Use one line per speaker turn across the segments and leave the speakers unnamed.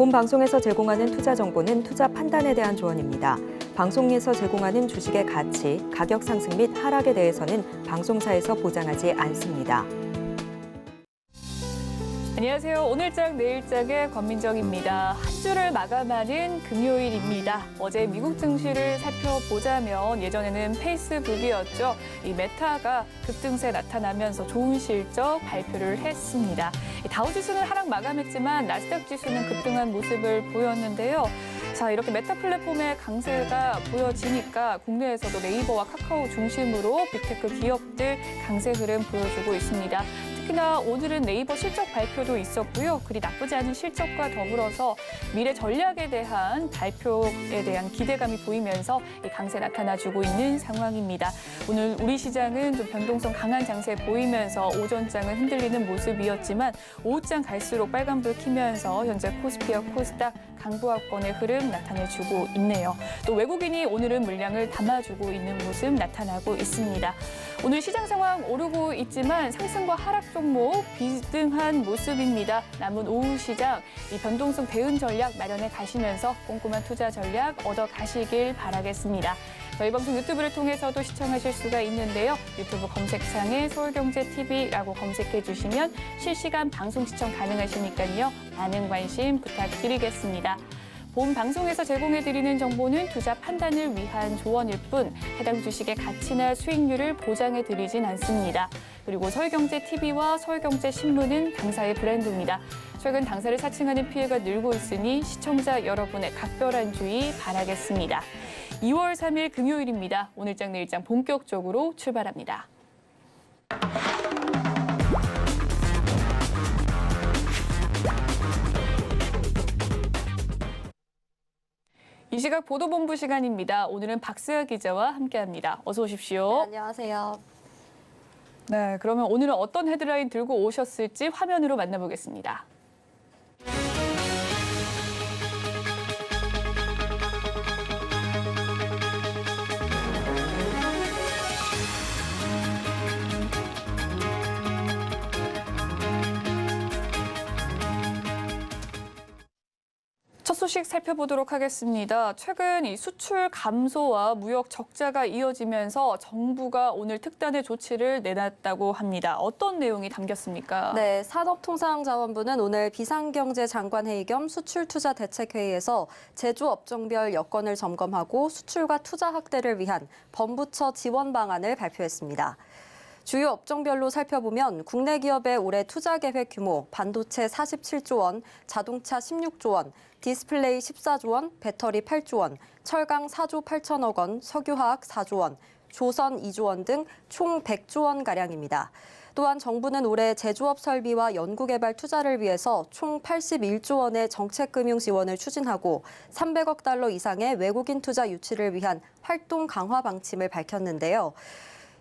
본 방송에서 제공하는 투자 정보는 투자 판단에 대한 조언입니다. 방송에서 제공하는 주식의 가치, 가격 상승 및 하락에 대해서는 방송사에서 보장하지 않습니다.
안녕하세요. 오늘장 내일장의 권민정입니다. 한 주를 마감하는 금요일입니다. 어제 미국 증시를 살펴보자면 예전에는 페이스북이었죠. 이 메타가 급등세 나타나면서 좋은 실적 발표를 했습니다. 다우지수는 하락 마감했지만 나스닥 지수는 급등한 모습을 보였는데요. 자, 이렇게 메타 플랫폼의 강세가 보여지니까 국내에서도 네이버와 카카오 중심으로 빅테크 기업들 강세 흐름 보여주고 있습니다. 특히나 오늘은 네이버 실적 발표도 있었고요. 그리 나쁘지 않은 실적과 더불어서 미래 전략에 대한 발표에 대한 기대감이 보이면서 이 강세 나타나주고 있는 상황입니다. 오늘 우리 시장은 좀 변동성 강한 장세 보이면서 오전장은 흔들리는 모습이었지만 오후장 갈수록 빨간불 켜면서 현재 코스피와 코스닥 강보합권의 흐름 나타내주고 있네요. 또 외국인이 오늘은 물량을 담아주고 있는 모습 나타나고 있습니다. 오늘 시장 상황 오르고 있지만 상승과 하락 종목 비등한 모습입니다. 남은 오후 시장 이 변동성 대응 전략 마련해 가시면서 꼼꼼한 투자 전략 얻어 가시길 바라겠습니다. 저희 방송 유튜브를 통해서도 시청하실 수가 있는데요. 유튜브 검색창에 서울경제TV라고 검색해 주시면 실시간 방송 시청 가능하시니까요. 많은 관심 부탁드리겠습니다. 본 방송에서 제공해드리는 정보는 투자 판단을 위한 조언일 뿐 해당 주식의 가치나 수익률을 보장해드리진 않습니다. 그리고 서울경제TV와 서울경제신문은 당사의 브랜드입니다. 최근 당사를 사칭하는 피해가 늘고 있으니 시청자 여러분의 각별한 주의 바라겠습니다. 2월 3일 금요일입니다. 오늘장 내일장 본격적으로 출발합니다. 이 시각 보도본부 시간입니다. 오늘은 박수아 기자와 함께합니다. 어서 오십시오.
네, 안녕하세요.
네, 그러면 오늘은 어떤 헤드라인 들고 오셨을지 화면으로 만나보겠습니다. 첫 소식 살펴보도록 하겠습니다. 최근 이 수출 감소와 무역 적자가 이어지면서 정부가 오늘 특단의 조치를 내놨다고 합니다. 어떤 내용이 담겼습니까?
네, 산업통상자원부는 오늘 비상경제장관회의 겸 수출투자대책회의에서 제조업종별 여건을 점검하고 수출과 투자 확대를 위한 범부처 지원 방안을 발표했습니다. 주요 업종별로 살펴보면 국내 기업의 올해 투자 계획 규모 반도체 47조 원, 자동차 16조 원, 디스플레이 14조 원, 배터리 8조 원, 철강 4조 8천억 원, 석유화학 4조 원, 조선 2조 원 등 총 100조 원가량입니다. 또한 정부는 올해 제조업 설비와 연구개발 투자를 위해서 총 81조 원의 정책금융 지원을 추진하고 300억 달러 이상의 외국인 투자 유치를 위한 활동 강화 방침을 밝혔는데요.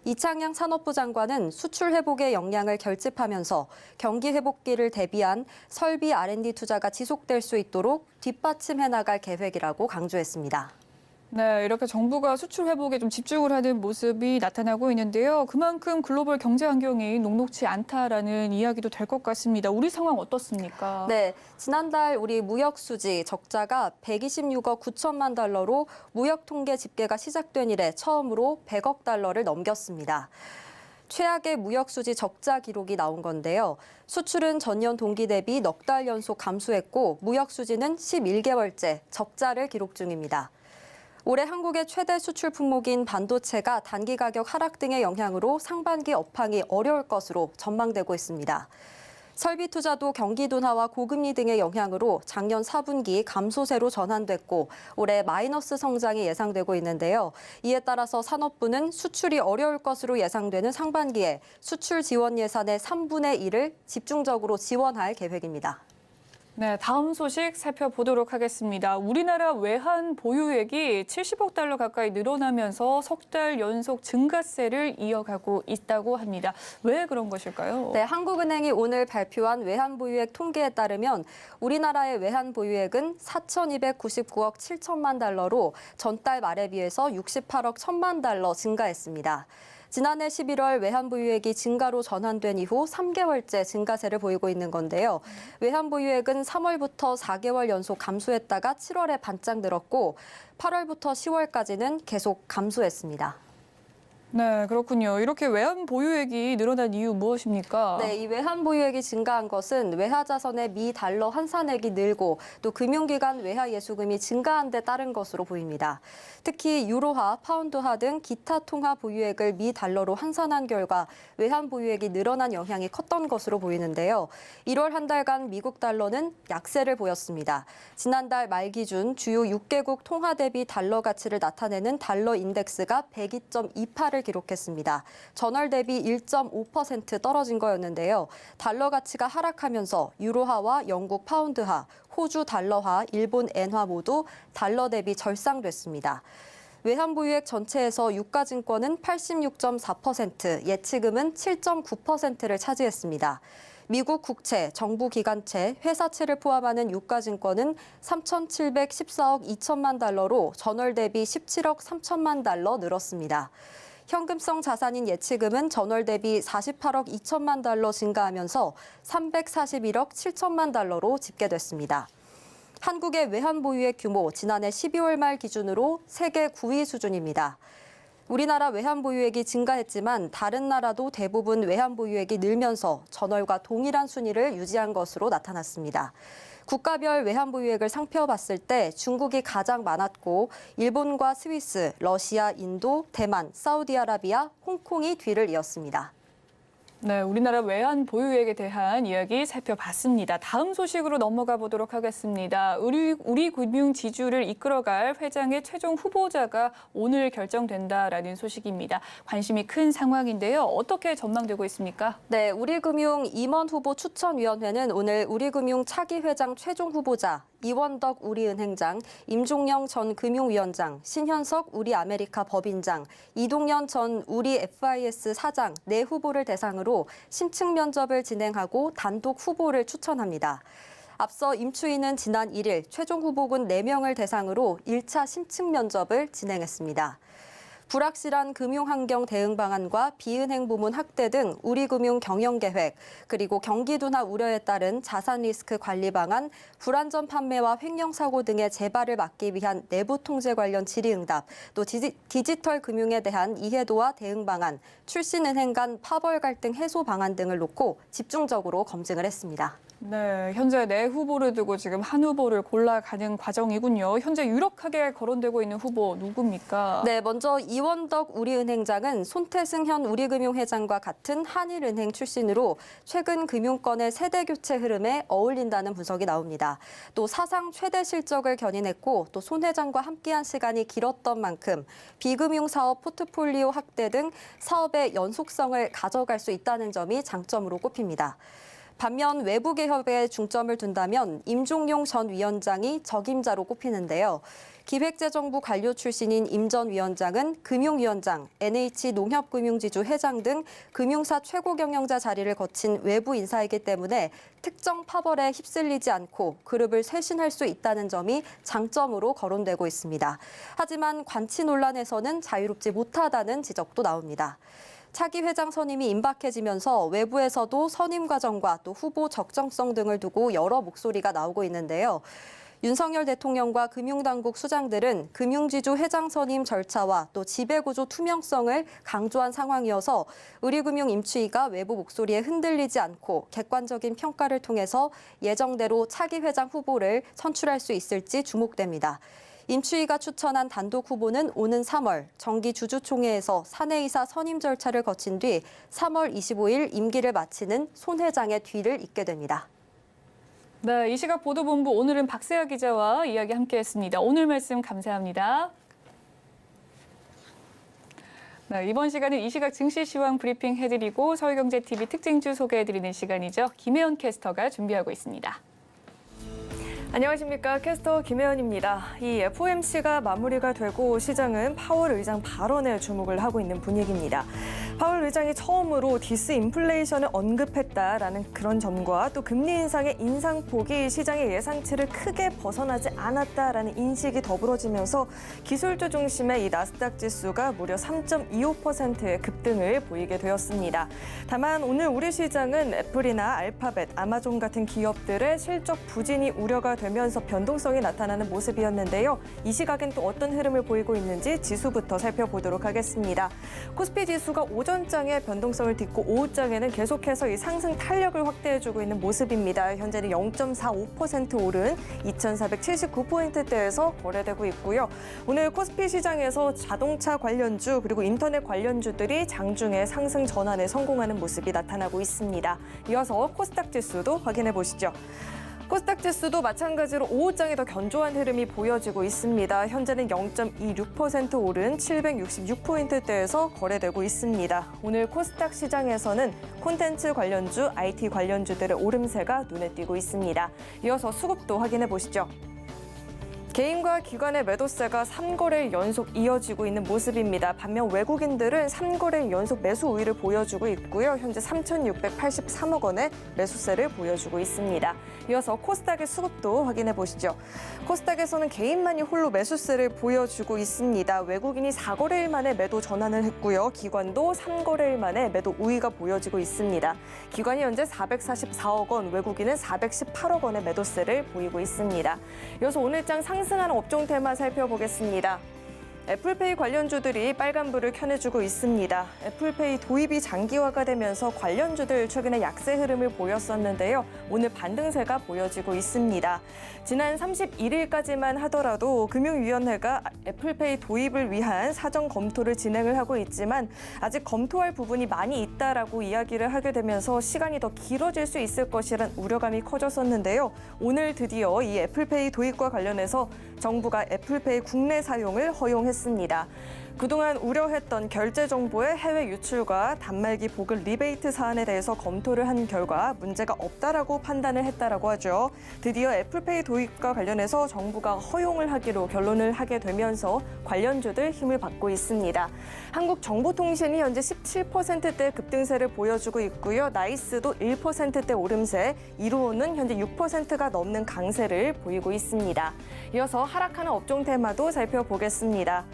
이창양 산업부 장관은 수출 회복의 역량을 결집하면서 경기 회복기를 대비한 설비 R&D 투자가 지속될 수 있도록 뒷받침해 나갈 계획이라고 강조했습니다.
네, 이렇게 정부가 수출 회복에 좀 집중을 하는 모습이 나타나고 있는데요. 그만큼 글로벌 경제 환경이 녹록지 않다라는 이야기도 될 것 같습니다. 우리 상황 어떻습니까?
네, 지난달 우리 무역 수지 적자가 126억 9천만 달러로 무역 통계 집계가 시작된 이래 처음으로 100억 달러를 넘겼습니다. 최악의 무역 수지 적자 기록이 나온 건데요. 수출은 전년 동기 대비 넉 달 연속 감소했고 무역 수지는 11개월째 적자를 기록 중입니다. 올해 한국의 최대 수출 품목인 반도체가 단기 가격 하락 등의 영향으로 상반기 업황이 어려울 것으로 전망되고 있습니다. 설비 투자도 경기 둔화와 고금리 등의 영향으로 작년 4분기 감소세로 전환됐고 올해 마이너스 성장이 예상되고 있는데요. 이에 따라서 산업부는 수출이 어려울 것으로 예상되는 상반기에 수출 지원 예산의 3분의 1을 집중적으로 지원할 계획입니다.
네, 다음 소식 살펴보도록 하겠습니다. 우리나라 외환 보유액이 70억 달러 가까이 늘어나면서 석 달 연속 증가세를 이어가고 있다고 합니다. 왜 그런 것일까요?
네, 한국은행이 오늘 발표한 외환 보유액 통계에 따르면 우리나라의 외환 보유액은 4,299억 7천만 달러로 전달 말에 비해서 68억 1천만 달러 증가했습니다. 지난해 11월 외환보유액이 증가로 전환된 이후 3개월째 증가세를 보이고 있는 건데요. 외환보유액은 3월부터 4개월 연속 감소했다가 7월에 반짝 늘었고 8월부터 10월까지는 계속 감소했습니다.
네, 그렇군요. 이렇게 외환 보유액이 늘어난 이유 무엇입니까?
네, 이 외환 보유액이 증가한 것은 외화 자산의 미 달러 환산액이 늘고 또 금융기관 외화 예수금이 증가한 데 따른 것으로 보입니다. 특히 유로화, 파운드화 등 기타 통화 보유액을 미 달러로 환산한 결과 외환 보유액이 늘어난 영향이 컸던 것으로 보이는데요. 1월 한 달간 미국 달러는 약세를 보였습니다. 지난달 말 기준 주요 6개국 통화 대비 달러 가치를 나타내는 달러 인덱스가 102.28을 기록했습니다. 전월 대비 1.5% 떨어진 거였는데요. 달러 가치가 하락하면서 유로화와 영국 파운드화, 호주 달러화, 일본 엔화 모두 달러 대비 절상됐습니다. 외환 보유액 전체에서 유가증권은 86.4%, 예치금은 7.9%를 차지했습니다. 미국 국채, 정부 기관채, 회사채를 포함하는 유가증권은 3,714억 2천만 달러로 전월 대비 17억 3천만 달러 늘었습니다. 현금성 자산인 예치금은 전월 대비 48억 2천만 달러 증가하면서 341억 7천만 달러로 집계됐습니다. 한국의 외환 보유액 규모 지난해 12월 말 기준으로 세계 9위 수준입니다. 우리나라 외환 보유액이 증가했지만 다른 나라도 대부분 외환 보유액이 늘면서 전월과 동일한 순위를 유지한 것으로 나타났습니다. 국가별 외환 보유액을 살펴봤을 때 중국이 가장 많았고 일본과 스위스, 러시아, 인도, 대만, 사우디아라비아, 홍콩이 뒤를 이었습니다.
네, 우리나라 외환 보유액에 대한 이야기 살펴봤습니다. 다음 소식으로 넘어가 보도록 하겠습니다. 우리 금융 지주를 이끌어갈 회장의 최종 후보자가 오늘 결정된다라는 소식입니다. 관심이 큰 상황인데요. 어떻게 전망되고 있습니까?
네, 우리금융 임원 후보 추천위원회는 오늘 우리금융 차기 회장 최종 후보자 이원덕 우리은행장, 임종영 전 금융위원장, 신현석 우리아메리카 법인장, 이동연 전 우리 FIS 사장 네 후보를 대상으로 신층 면접을 진행하고 단독 후보를 추천합니다. 앞서 임추인은 지난 1일 최종 후보군 4명을 대상으로 1차 심층 면접을 진행했습니다. 불확실한 금융환경 대응 방안과 비은행 부문 확대 등 우리금융 경영계획, 그리고 경기 둔화 우려에 따른 자산 리스크 관리 방안, 불안전 판매와 횡령사고 등의 재발을 막기 위한 내부 통제 관련 질의응답, 또 디지털 금융에 대한 이해도와 대응 방안, 출신은행 간 파벌 갈등 해소 방안 등을 놓고 집중적으로 검증을 했습니다.
네, 현재 네 후보를 두고 지금 한 후보를 골라가는 과정이군요. 현재 유력하게 거론되고 있는 후보 누굽니까?
네, 먼저 이원덕 우리은행장은 손태승 현 우리금융회장과 같은 한일은행 출신으로 최근 금융권의 세대 교체 흐름에 어울린다는 분석이 나옵니다. 또 사상 최대 실적을 견인했고 또 손 회장과 함께한 시간이 길었던 만큼 비금융 사업 포트폴리오 확대 등 사업의 연속성을 가져갈 수 있다는 점이 장점으로 꼽힙니다. 반면 외부 개혁에 중점을 둔다면 임종용 전 위원장이 적임자로 꼽히는데요. 기획재정부 관료 출신인 임 전 위원장은 금융위원장, NH농협금융지주 회장 등 금융사 최고 경영자 자리를 거친 외부 인사이기 때문에 특정 파벌에 휩쓸리지 않고 그룹을 쇄신할 수 있다는 점이 장점으로 거론되고 있습니다. 하지만 관치 논란에서는 자유롭지 못하다는 지적도 나옵니다. 차기 회장 선임이 임박해지면서 외부에서도 선임 과정과 또 후보 적정성 등을 두고 여러 목소리가 나오고 있는데요. 윤석열 대통령과 금융당국 수장들은 금융지주 회장 선임 절차와 또 지배구조 투명성을 강조한 상황이어서 우리금융 임추위가 외부 목소리에 흔들리지 않고 객관적인 평가를 통해서 예정대로 차기 회장 후보를 선출할 수 있을지 주목됩니다. 임추위가 추천한 단독 후보는 오는 3월 정기 주주총회에서 사내이사 선임 절차를 거친 뒤 3월 25일 임기를 마치는 손 회장의 뒤를 잇게 됩니다.
네, 이 시각 보도본부 오늘은 박세아 기자와 이야기 함께했습니다. 오늘 말씀 감사합니다. 네, 이번 시간은 이 시각 증시 시황 브리핑 해드리고 서울경제TV 특징주 소개해드리는 시간이죠. 김혜연 캐스터가 준비하고 있습니다.
안녕하십니까. 캐스터 김혜연입니다. 이 FOMC가 마무리가 되고 시장은 파월 의장 발언에 주목을 하고 있는 분위기입니다. 파월 의장이 처음으로 디스인플레이션을 언급했다라는 그런 점과 또 금리 인상의 인상폭이 시장의 예상치를 크게 벗어나지 않았다라는 인식이 더불어지면서 기술주 중심의 이 나스닥 지수가 무려 3.25%의 급등을 보이게 되었습니다. 다만 오늘 우리 시장은 애플이나 알파벳, 아마존 같은 기업들의 실적 부진이 우려가 되면서 변동성이 나타나는 모습이었는데요. 이 시각엔 또 어떤 흐름을 보이고 있는지 지수부터 살펴보도록 하겠습니다. 코스피 지수가 오전장에 변동성을 딛고 오후장에는 계속해서 이 상승 탄력을 확대해주고 있는 모습입니다. 현재는 0.45% 오른 2,479포인트대에서 거래되고 있고요. 오늘 코스피 시장에서 자동차 관련주 그리고 인터넷 관련주들이 장중에 상승 전환에 성공하는 모습이 나타나고 있습니다. 이어서 코스닥 지수도 확인해 보시죠. 코스닥 지수도 마찬가지로 오후장에 더 견조한 흐름이 보여지고 있습니다. 현재는 0.26% 오른 766포인트대에서 거래되고 있습니다. 오늘 코스닥 시장에서는 콘텐츠 관련주, IT 관련주들의 오름세가 눈에 띄고 있습니다. 이어서 수급도 확인해 보시죠. 개인과 기관의 매도세가 3거래일 연속 이어지고 있는 모습입니다. 반면 외국인들은 3거래일 연속 매수 우위를 보여주고 있고요. 현재 3,683억 원의 매수세를 보여주고 있습니다. 이어서 코스닥의 수급도 확인해 보시죠. 코스닥에서는 개인만이 홀로 매수세를 보여주고 있습니다. 외국인이 4거래일 만에 매도 전환을 했고요. 기관도 3거래일 만에 매도 우위가 보여지고 있습니다. 기관이 현재 444억 원, 외국인은 418억 원의 매도세를 보이고 있습니다. 이어서 오늘장 상승하는 업종 테마 살펴보겠습니다. 애플페이 관련주들이 빨간불을 켜내주고 있습니다. 애플페이 도입이 장기화가 되면서 관련주들 최근에 약세 흐름을 보였었는데요. 오늘 반등세가 보여지고 있습니다. 지난 31일까지만 하더라도 금융위원회가 애플페이 도입을 위한 사전 검토를 진행을 하고 있지만 아직 검토할 부분이 많이 있다라고 이야기를 하게 되면서 시간이 더 길어질 수 있을 것이란 우려감이 커졌었는데요. 오늘 드디어 이 애플페이 도입과 관련해서 정부가 애플페이 국내 사용을 허용했습니다. 그동안 우려했던 결제 정보의 해외 유출과 단말기 보급 리베이트 사안에 대해서 검토를 한 결과 문제가 없다라고 판단을 했다라고 하죠. 드디어 애플페이 도입과 관련해서 정부가 허용을 하기로 결론을 하게 되면서 관련주들 힘을 받고 있습니다. 한국정보통신이 현재 17%대 급등세를 보여주고 있고요. 나이스도 1%대 오름세, 이루오는 현재 6%가 넘는 강세를 보이고 있습니다. 이어서 하락하는 업종 테마도 살펴보겠습니다.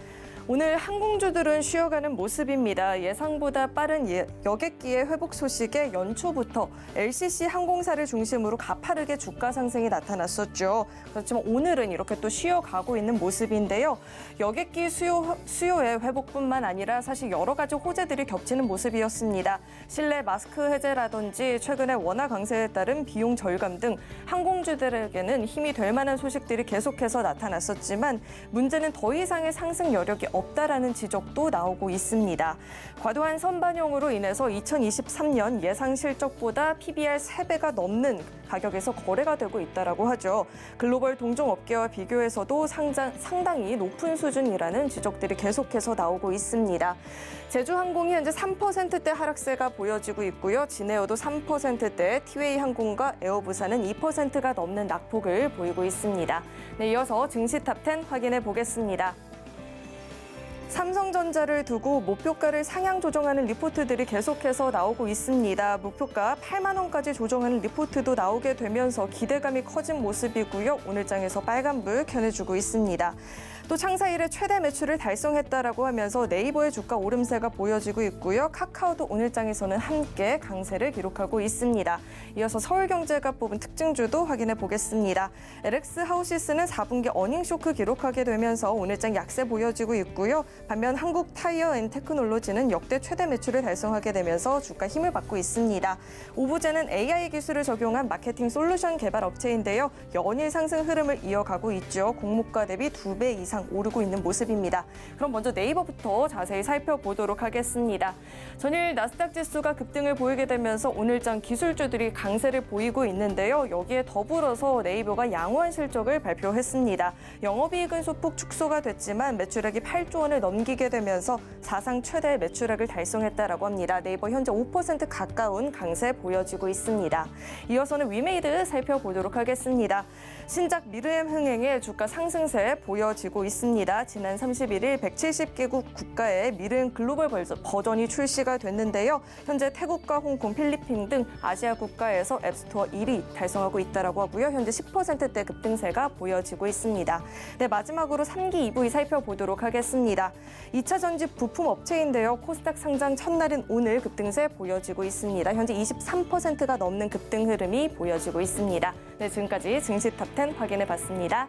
오늘 항공주들은 쉬어가는 모습입니다. 예상보다 빠른 여객기의 회복 소식에 연초부터 LCC 항공사를 중심으로 가파르게 주가 상승이 나타났었죠. 그렇지만 오늘은 이렇게 또 쉬어가고 있는 모습인데요. 여객기 수요의 회복뿐만 아니라 사실 여러 가지 호재들이 겹치는 모습이었습니다. 실내 마스크 해제라든지 최근에 원화 강세에 따른 비용 절감 등 항공주들에게는 힘이 될 만한 소식들이 계속해서 나타났었지만 문제는 더 이상의 상승 여력이 없다라는 지적도 나오고 있습니다. 과도한 선반영으로 인해서 2023년 예상 실적보다 PBR 3배가 넘는 가격에서 거래가 되고 있다라고 하죠. 글로벌 동종업계와 비교해서도 상당히 높은 수준이라는 지적들이 계속해서 나오고 있습니다. 제주항공이 현재 3%대 하락세가 보여지고 있고요. 진에어도 3%대, 티웨이항공과 에어부산은 2%가 넘는 낙폭을 보이고 있습니다. 네, 이어서 증시 탑10 확인해 보겠습니다. 삼성전자를 두고 목표가를 상향 조정하는 리포트들이 계속해서 나오고 있습니다. 목표가 8만 원까지 조정하는 리포트도 나오게 되면서 기대감이 커진 모습이고요. 오늘장에서 빨간불 켜내주고 있습니다. 또 창사 이래 최대 매출을 달성했다라고 하면서 네이버의 주가 오름세가 보여지고 있고요. 카카오도 오늘장에서는 함께 강세를 기록하고 있습니다. 이어서 서울경제가 뽑은 특징주도 확인해 보겠습니다. LX 하우시스는 4분기 어닝 쇼크 기록하게 되면서 오늘장 약세 보여지고 있고요. 반면 한국 타이어 앤 테크놀로지는 역대 최대 매출을 달성하게 되면서 주가 힘을 받고 있습니다. 오브제는 AI 기술을 적용한 마케팅 솔루션 개발 업체인데요. 연일 상승 흐름을 이어가고 있죠. 공모가 대비 2배 이상 오르고 있는 모습입니다. 그럼 먼저 네이버부터 자세히 살펴보도록 하겠습니다. 전일 나스닥 지수가 급등을 보이게 되면서 오늘장 기술주들이 강세를 보이고 있는데요. 여기에 더불어서 네이버가 양호한 실적을 발표했습니다. 영업이익은 소폭 축소가 됐지만 매출액이 8조 원을 넘기게 되면서 사상 최대 매출액을 달성했다라고 합니다. 네이버 현재 5% 가까운 강세 보여지고 있습니다. 이어서는 위메이드 살펴보도록 하겠습니다. 신작 미르엠 흥행의 주가 상승세 보여지고 있습니다. 지난 31일 170개국 국가의 미르 글로벌 버전이 출시가 됐는데요. 현재 태국과 홍콩, 필리핀 등 아시아 국가에서 앱스토어 1위 달성하고 있다고 하고요. 현재 10%대 급등세가 보여지고 있습니다. 네, 마지막으로 3기 EV 살펴보도록 하겠습니다. 2차 전지 부품 업체인데요. 코스닥 상장 첫날인 오늘 급등세 보여지고 있습니다. 현재 23%가 넘는 급등 흐름이 보여지고 있습니다. 네, 지금까지 증시 탑10 확인해 봤습니다.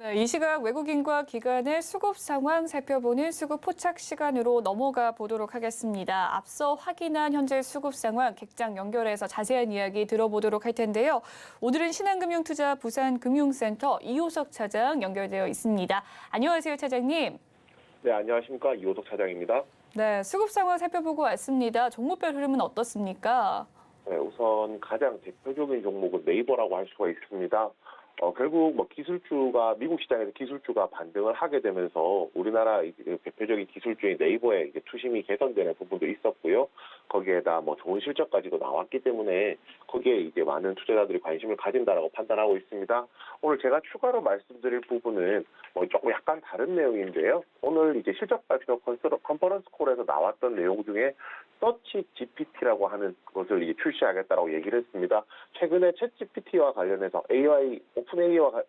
네, 이 시각 외국인과 기관의 수급 상황 살펴보는 수급 포착 시간으로 넘어가 보도록 하겠습니다. 앞서 확인한 현재 수급 상황 객장 연결해서 자세한 이야기 들어보도록 할 텐데요. 오늘은 신한금융투자 부산금융센터 이호석 차장 연결되어 있습니다. 안녕하세요, 차장님.
네, 안녕하십니까. 이호석 차장입니다.
네, 수급 상황 살펴보고 왔습니다. 종목별 흐름은 어떻습니까?
네, 우선 가장 대표적인 종목은 네이버라고 할 수가 있습니다. 결국 기술주가 미국 시장에서 기술주가 반등을 하게 되면서 우리나라 대표적인 기술주인 네이버의 투심이 개선되는 부분도 있었고요. 거기에다 좋은 실적까지도 나왔기 때문에 거기에 많은 투자자들이 관심을 가진다라고 판단하고 있습니다. 오늘 제가 추가로 말씀드릴 부분은 조금 약간 다른 내용인데요. 오늘 실적 발표 컨퍼런스 콜에서 나왔던 내용 중에 서치 GPT라고 하는 것을 출시하겠다라고 얘기를 했습니다. 최근에 챗 GPT와 관련해서 오픈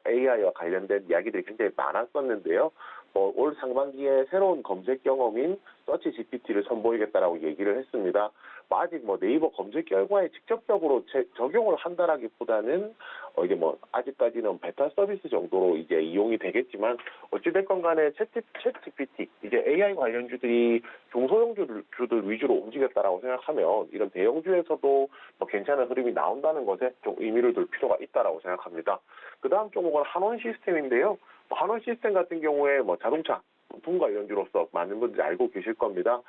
AI와 관련된 이야기들이 굉장히 많았었는데요. 올 상반기에 새로운 검색 경험인 서치 GPT를 선보이겠다라고 얘기를 했습니다. 아직 네이버 검색 결과에 직접적으로 적용을 한다라기보다는 아직까지는 베타 서비스 정도로 이용이 되겠지만 어찌됐건 간에 챗 GPT AI 관련주들이 중소형주들 위주로 움직였다라고 생각하면 이런 대형주에서도 괜찮은 흐름이 나온다는 것에 좀 의미를 둘 필요가 있다라고 생각합니다. 그 다음 종목은 한원 시스템인데요. 한원 시스템 같은 경우에 자동차 부품 관련주로서 많은 분들이 알고 계실 겁니다.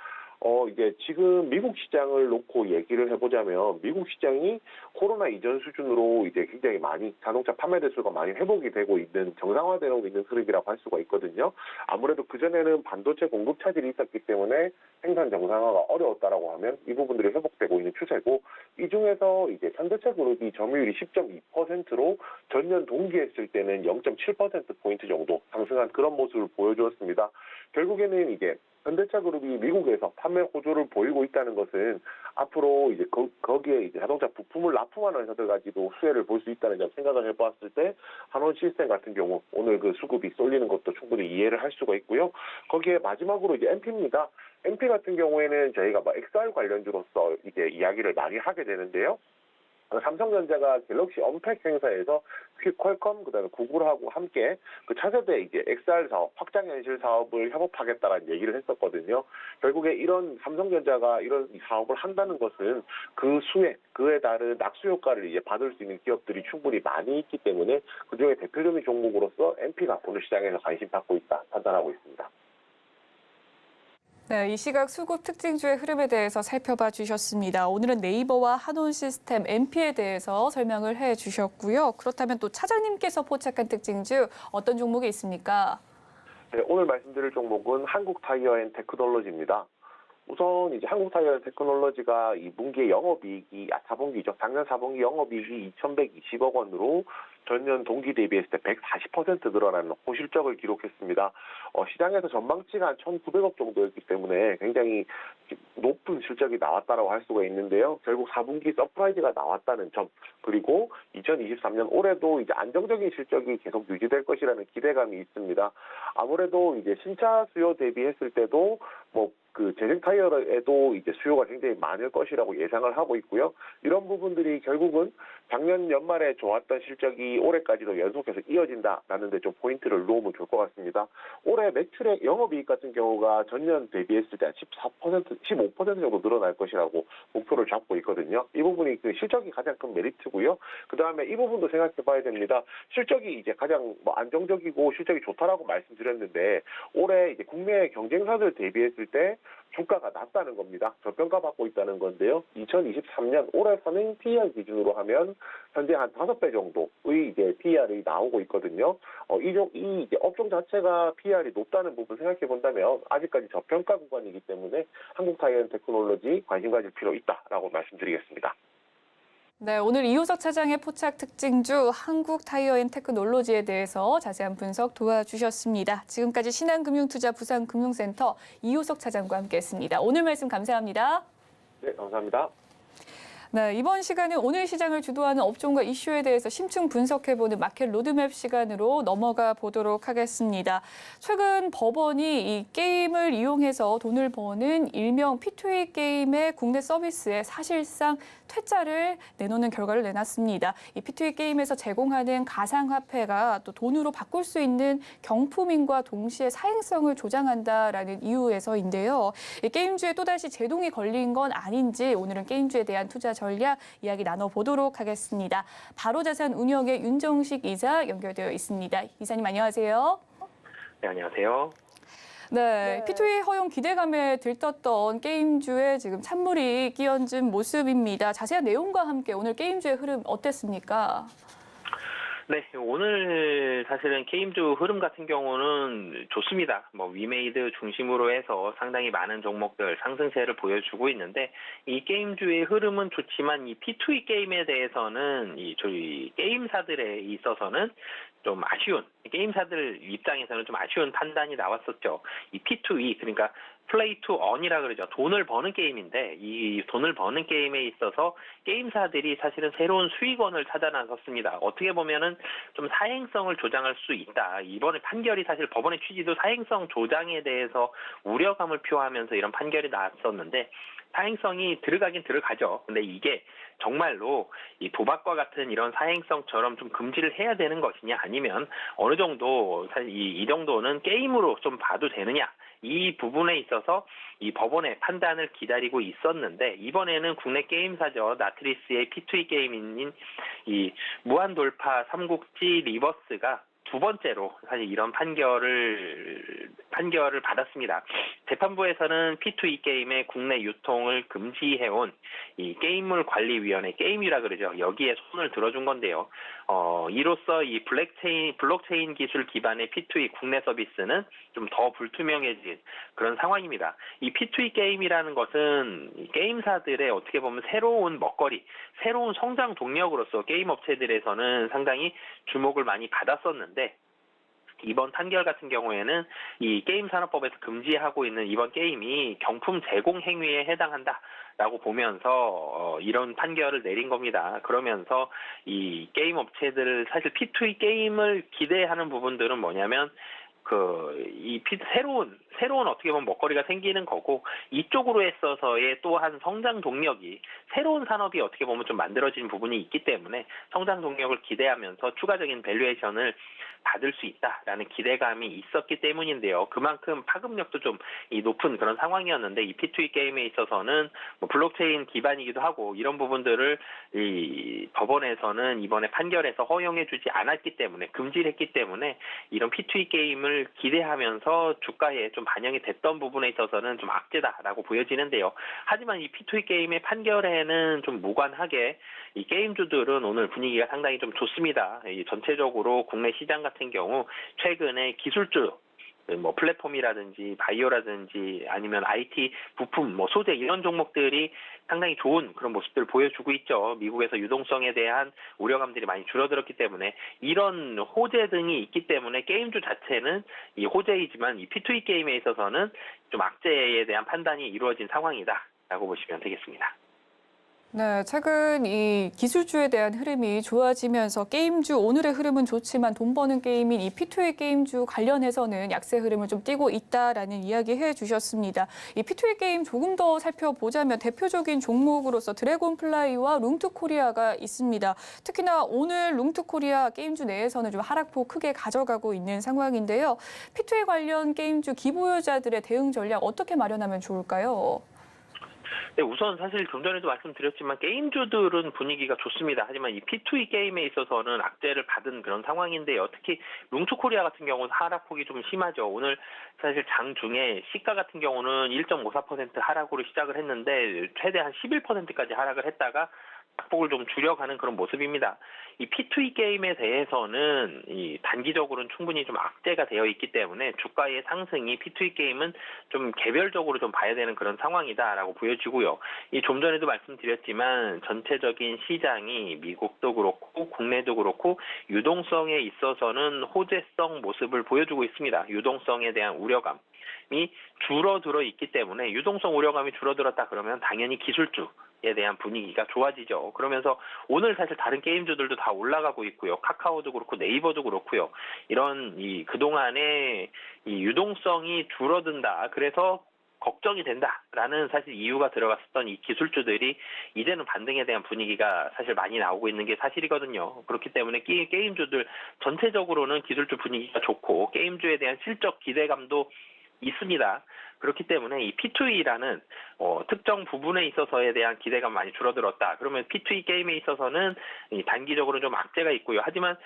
지금 미국 시장을 놓고 얘기를 해보자면 미국 시장이 코로나 이전 수준으로 굉장히 많이 자동차 판매 대수가 많이 회복이 되고 있는 정상화되고 있는 흐름이라고 할 수가 있거든요. 아무래도 그전에는 반도체 공급 차질이 있었기 때문에 생산 정상화가 어려웠다라고 하면 이 부분들이 회복되고 있는 추세고 이 중에서 현대차 그룹이 점유율이 10.2%로 전년 동기 했을 때는 0.7%포인트 정도 상승한 그런 모습을 보여주었습니다. 결국에는 현대차 그룹이 미국에서 판매 호조를 보이고 있다는 것은 앞으로 거기에 자동차 부품을 납품하는 회사들까지도 수혜를 볼 수 있다는 점 생각을 해보았을 때 한원 시스템 같은 경우 오늘 그 수급이 쏠리는 것도 충분히 이해를 할 수가 있고요. 거기에 마지막으로 MP입니다. MP 같은 경우에는 저희가 XR 관련주로서 이야기를 많이 하게 되는데요. 삼성전자가 갤럭시 언팩 행사에서 퀄컴 그다음에 구글하고 함께 그 차세대 XR 사업, 확장 현실 사업을 협업하겠다라는 얘기를 했었거든요. 결국에 이런 삼성전자가 이런 사업을 한다는 것은 그 수혜, 그에 따른 낙수 효과를 받을 수 있는 기업들이 충분히 많이 있기 때문에 그중에 대표적인 종목으로서 MP가 오늘 시장에서 관심 받고 있다 판단하고 있습니다.
네, 이 시각 수급 특징주의 흐름에 대해서 살펴봐 주셨습니다. 오늘은 네이버와 한원 시스템, MP에 대해서 설명을 해 주셨고요. 그렇다면 또 차장님께서 포착한 특징주 어떤 종목이 있습니까?
네, 오늘 말씀드릴 종목은 한국타이어앤테크놀로지입니다. 우선 한국타이어앤테크놀로지가 이 분기의 영업이익이 4분기죠. 작년 4분기 영업이익이 2,120억 원으로 전년 동기 대비했을 때 140% 늘어나는 고실적을 기록했습니다. 시장에서 전망치가 한 1,900억 정도였기 때문에 굉장히 높은 실적이 나왔다고 할 수가 있는데요. 결국 4분기 서프라이즈가 나왔다는 점, 그리고 2023년 올해도 안정적인 실적이 계속 유지될 것이라는 기대감이 있습니다. 아무래도 신차 수요 대비했을 때도 그 재생 타이어에도 이제 수요가 굉장히 많을 것이라고 예상을 하고 있고요. 이런 부분들이 결국은 작년 연말에 좋았던 실적이 올해까지도 연속해서 이어진다라는 데 좀 포인트를 놓으면 좋을 것 같습니다. 올해 매출의 영업이익 같은 경우가 전년 대비했을 때 14%, 15% 정도 늘어날 것이라고 목표를 잡고 있거든요. 이 부분이 그 실적이 가장 큰 메리트고요. 그 다음에 이 부분도 생각해 봐야 됩니다. 실적이 이제 가장 안정적이고 실적이 좋다라고 말씀드렸는데 올해 이제 국내 경쟁사들 대비했을 때 주가가 낮다는 겁니다. 저평가받고 있다는 건데요. 2023년 올해 선행 PER 기준으로 하면 현재 한 5배 정도의 이제 PER이 나오고 있거든요. 이 이제 업종 자체가 PER이 높다는 부분 생각해 본다면 아직까지 저평가 구간이기 때문에 한국타이어앤테크놀로지 관심 가질 필요 있다라고 말씀드리겠습니다.
네, 오늘 이호석 차장의 포착 특징주 한국타이어앤테크놀로지에 대해서 자세한 분석 도와주셨습니다. 지금까지 신한금융투자 부산금융센터 이호석 차장과 함께했습니다. 오늘 말씀 감사합니다.
네, 감사합니다.
네, 이번 시간은 오늘 시장을 주도하는 업종과 이슈에 대해서 심층 분석해보는 마켓 로드맵 시간으로 넘어가 보도록 하겠습니다. 최근 법원이 이 게임을 이용해서 돈을 버는 일명 P2E 게임의 국내 서비스에 사실상 퇴짜를 내놓는 결과를 내놨습니다. 이 P2E 게임에서 제공하는 가상화폐가 또 돈으로 바꿀 수 있는 경품인과 동시에 사행성을 조장한다라는 이유에서인데요. 이 게임주에 또다시 제동이 걸린 건 아닌지 오늘은 게임주에 대한 투자 전략 이야기 나눠보도록 하겠습니다. 바로자산운용의 윤정식 이사 연결되어 있습니다. 이사님 안녕하세요.
네, 안녕하세요.
네, P2E 허용 기대감에 들떴던 게임주에 지금 찬물이 끼얹은 모습입니다. 자세한 내용과 함께 오늘 게임주의 흐름 어땠습니까?
네, 오늘 사실은 게임주 흐름 같은 경우는 좋습니다. 위메이드 중심으로 해서 상당히 많은 종목들 상승세를 보여주고 있는데 이 게임주의 흐름은 좋지만 이 P2E 게임에 대해서는 저희 게임사들에 있어서는 좀 아쉬운, 게임사들 입장에서는 좀 아쉬운 판단이 나왔었죠. 이 P2E, 그러니까 플레이 투 언이라 그러죠. 돈을 버는 게임인데 이 돈을 버는 게임에 있어서 게임사들이 사실은 새로운 수익원을 찾아 나섰습니다. 어떻게 보면은 좀 사행성을 조장할 수 있다. 이번에 판결이 사실 법원의 취지도 사행성 조장에 대해서 우려감을 표하면서 이런 판결이 나왔었는데 사행성이 들어가긴 들어가죠. 근데 이게 정말로 이 도박과 같은 이런 사행성처럼 좀 금지를 해야 되는 것이냐 아니면 어느 정도 사실 이 정도는 게임으로 좀 봐도 되느냐 이 부분에 있어서 이 법원의 판단을 기다리고 있었는데 이번에는 국내 게임사죠. 나트리스의 P2E 게임인 이 무한돌파 삼국지 리버스가 두 번째로 사실 이런 판결을 받았습니다. 재판부에서는 P2E 게임의 국내 유통을 금지해온 이 게임물 관리위원회 게임이라 그러죠. 여기에 손을 들어준 건데요. 이로써 이 블록체인 기술 기반의 P2E 국내 서비스는 좀 더 불투명해진 그런 상황입니다. 이 P2E 게임이라는 것은 이 게임사들의 어떻게 보면 새로운 먹거리, 새로운 성장 동력으로서 게임 업체들에서는 상당히 주목을 많이 받았었는데 이번 판결 같은 경우에는 이 게임 산업법에서 금지하고 있는 이번 게임이 경품 제공 행위에 해당한다라고 보면서 이런 판결을 내린 겁니다. 그러면서 이 게임 업체들 사실 P2E 게임을 기대하는 부분들은 뭐냐면 새로운 어떻게 보면 먹거리가 생기는 거고 이쪽으로 했어서의 또한 성장 동력이 새로운 산업이 어떻게 보면 좀 만들어진 부분이 있기 때문에 성장 동력을 기대하면서 추가적인 밸류에이션을 받을 수 있다라는 기대감이 있었기 때문인데요. 그만큼 파급력도 좀 높은 그런 상황이었는데 이 P2E 게임에 있어서는 블록체인 기반이기도 하고 이런 부분들을 이 법원에서는 이번에 판결에서 허용해주지 않았기 때문에 금지를 했기 때문에 이런 P2E 게임을 기대하면서 주가에 좀 반영이 됐던 부분에 있어서는 좀 악재다라고 보여지는데요. 하지만 이 P2E 게임의 판결에는 좀 무관하게 이 게임주들은 오늘 분위기가 상당히 좀 좋습니다. 전체적으로 국내 시장 같은 경우 최근에 기술주 플랫폼이라든지 바이오라든지 아니면 IT 부품, 소재 이런 종목들이 상당히 좋은 그런 모습들을 보여주고 있죠. 미국에서 유동성에 대한 우려감들이 많이 줄어들었기 때문에 이런 호재 등이 있기 때문에 게임주 자체는 이 호재이지만 이 P2E 게임에 있어서는 좀 악재에 대한 판단이 이루어진 상황이다라고 보시면 되겠습니다.
네, 최근 이 기술주에 대한 흐름이 좋아지면서 게임주 오늘의 흐름은 좋지만 돈 버는 게임인 이 P2E 게임주 관련해서는 약세 흐름을 좀 띠고 있다라는 이야기 해주셨습니다. 이 P2E 게임 조금 더 살펴보자면 대표적인 종목으로서 드래곤플라이와 룽투코리아가 있습니다. 특히나 오늘 룽투코리아 게임주 내에서는 좀 하락폭 크게 가져가고 있는 상황인데요. P2E 관련 게임주 기보유자들의 대응 전략 어떻게 마련하면 좋을까요?
네, 우선 사실 좀 전에도 말씀드렸지만 게임주들은 분위기가 좋습니다. 하지만 이 P2E 게임에 있어서는 악재를 받은 그런 상황인데요. 특히 룽투코리아 같은 경우는 하락폭이 좀 심하죠. 오늘 사실 장중에 시가 같은 경우는 1.54% 하락으로 시작을 했는데 최대한 11%까지 하락을 했다가 낙폭을 좀 줄여가는 그런 모습입니다. 이 P2E 게임에 대해서는 이 단기적으로는 충분히 좀 악재가 되어 있기 때문에 주가의 상승이 P2E 게임은 좀 개별적으로 좀 봐야 되는 그런 상황이다라고 보여지고요. 이 좀 전에도 말씀드렸지만 전체적인 시장이 미국도 그렇고 국내도 그렇고 유동성에 있어서는 호재성 모습을 보여주고 있습니다. 유동성에 대한 우려감. 이 줄어들어 있기 때문에 유동성 우려감이 줄어들었다 그러면 당연히 기술주에 대한 분위기가 좋아지죠. 그러면서 오늘 사실 다른 게임주들도 다 올라가고 있고요. 카카오도 그렇고 네이버도 그렇고요. 이런 이 그동안의 이 유동성이 줄어든다. 그래서 걱정이 된다라는 사실 이유가 들어갔었던 이 기술주들이 이제는 반등에 대한 분위기가 사실 많이 나오고 있는 게 사실이거든요. 그렇기 때문에 게임주들 전체적으로는 기술주 분위기가 좋고 게임주에 대한 실적 기대감도 있습니다. 그렇기 때문에 이 P2E라는 특정 부분에 있어서에 대한 기대감 많이 줄어들었다. 그러면 P2E 게임에 있어서는 단기적으로 좀 악재가 있고요. 하지만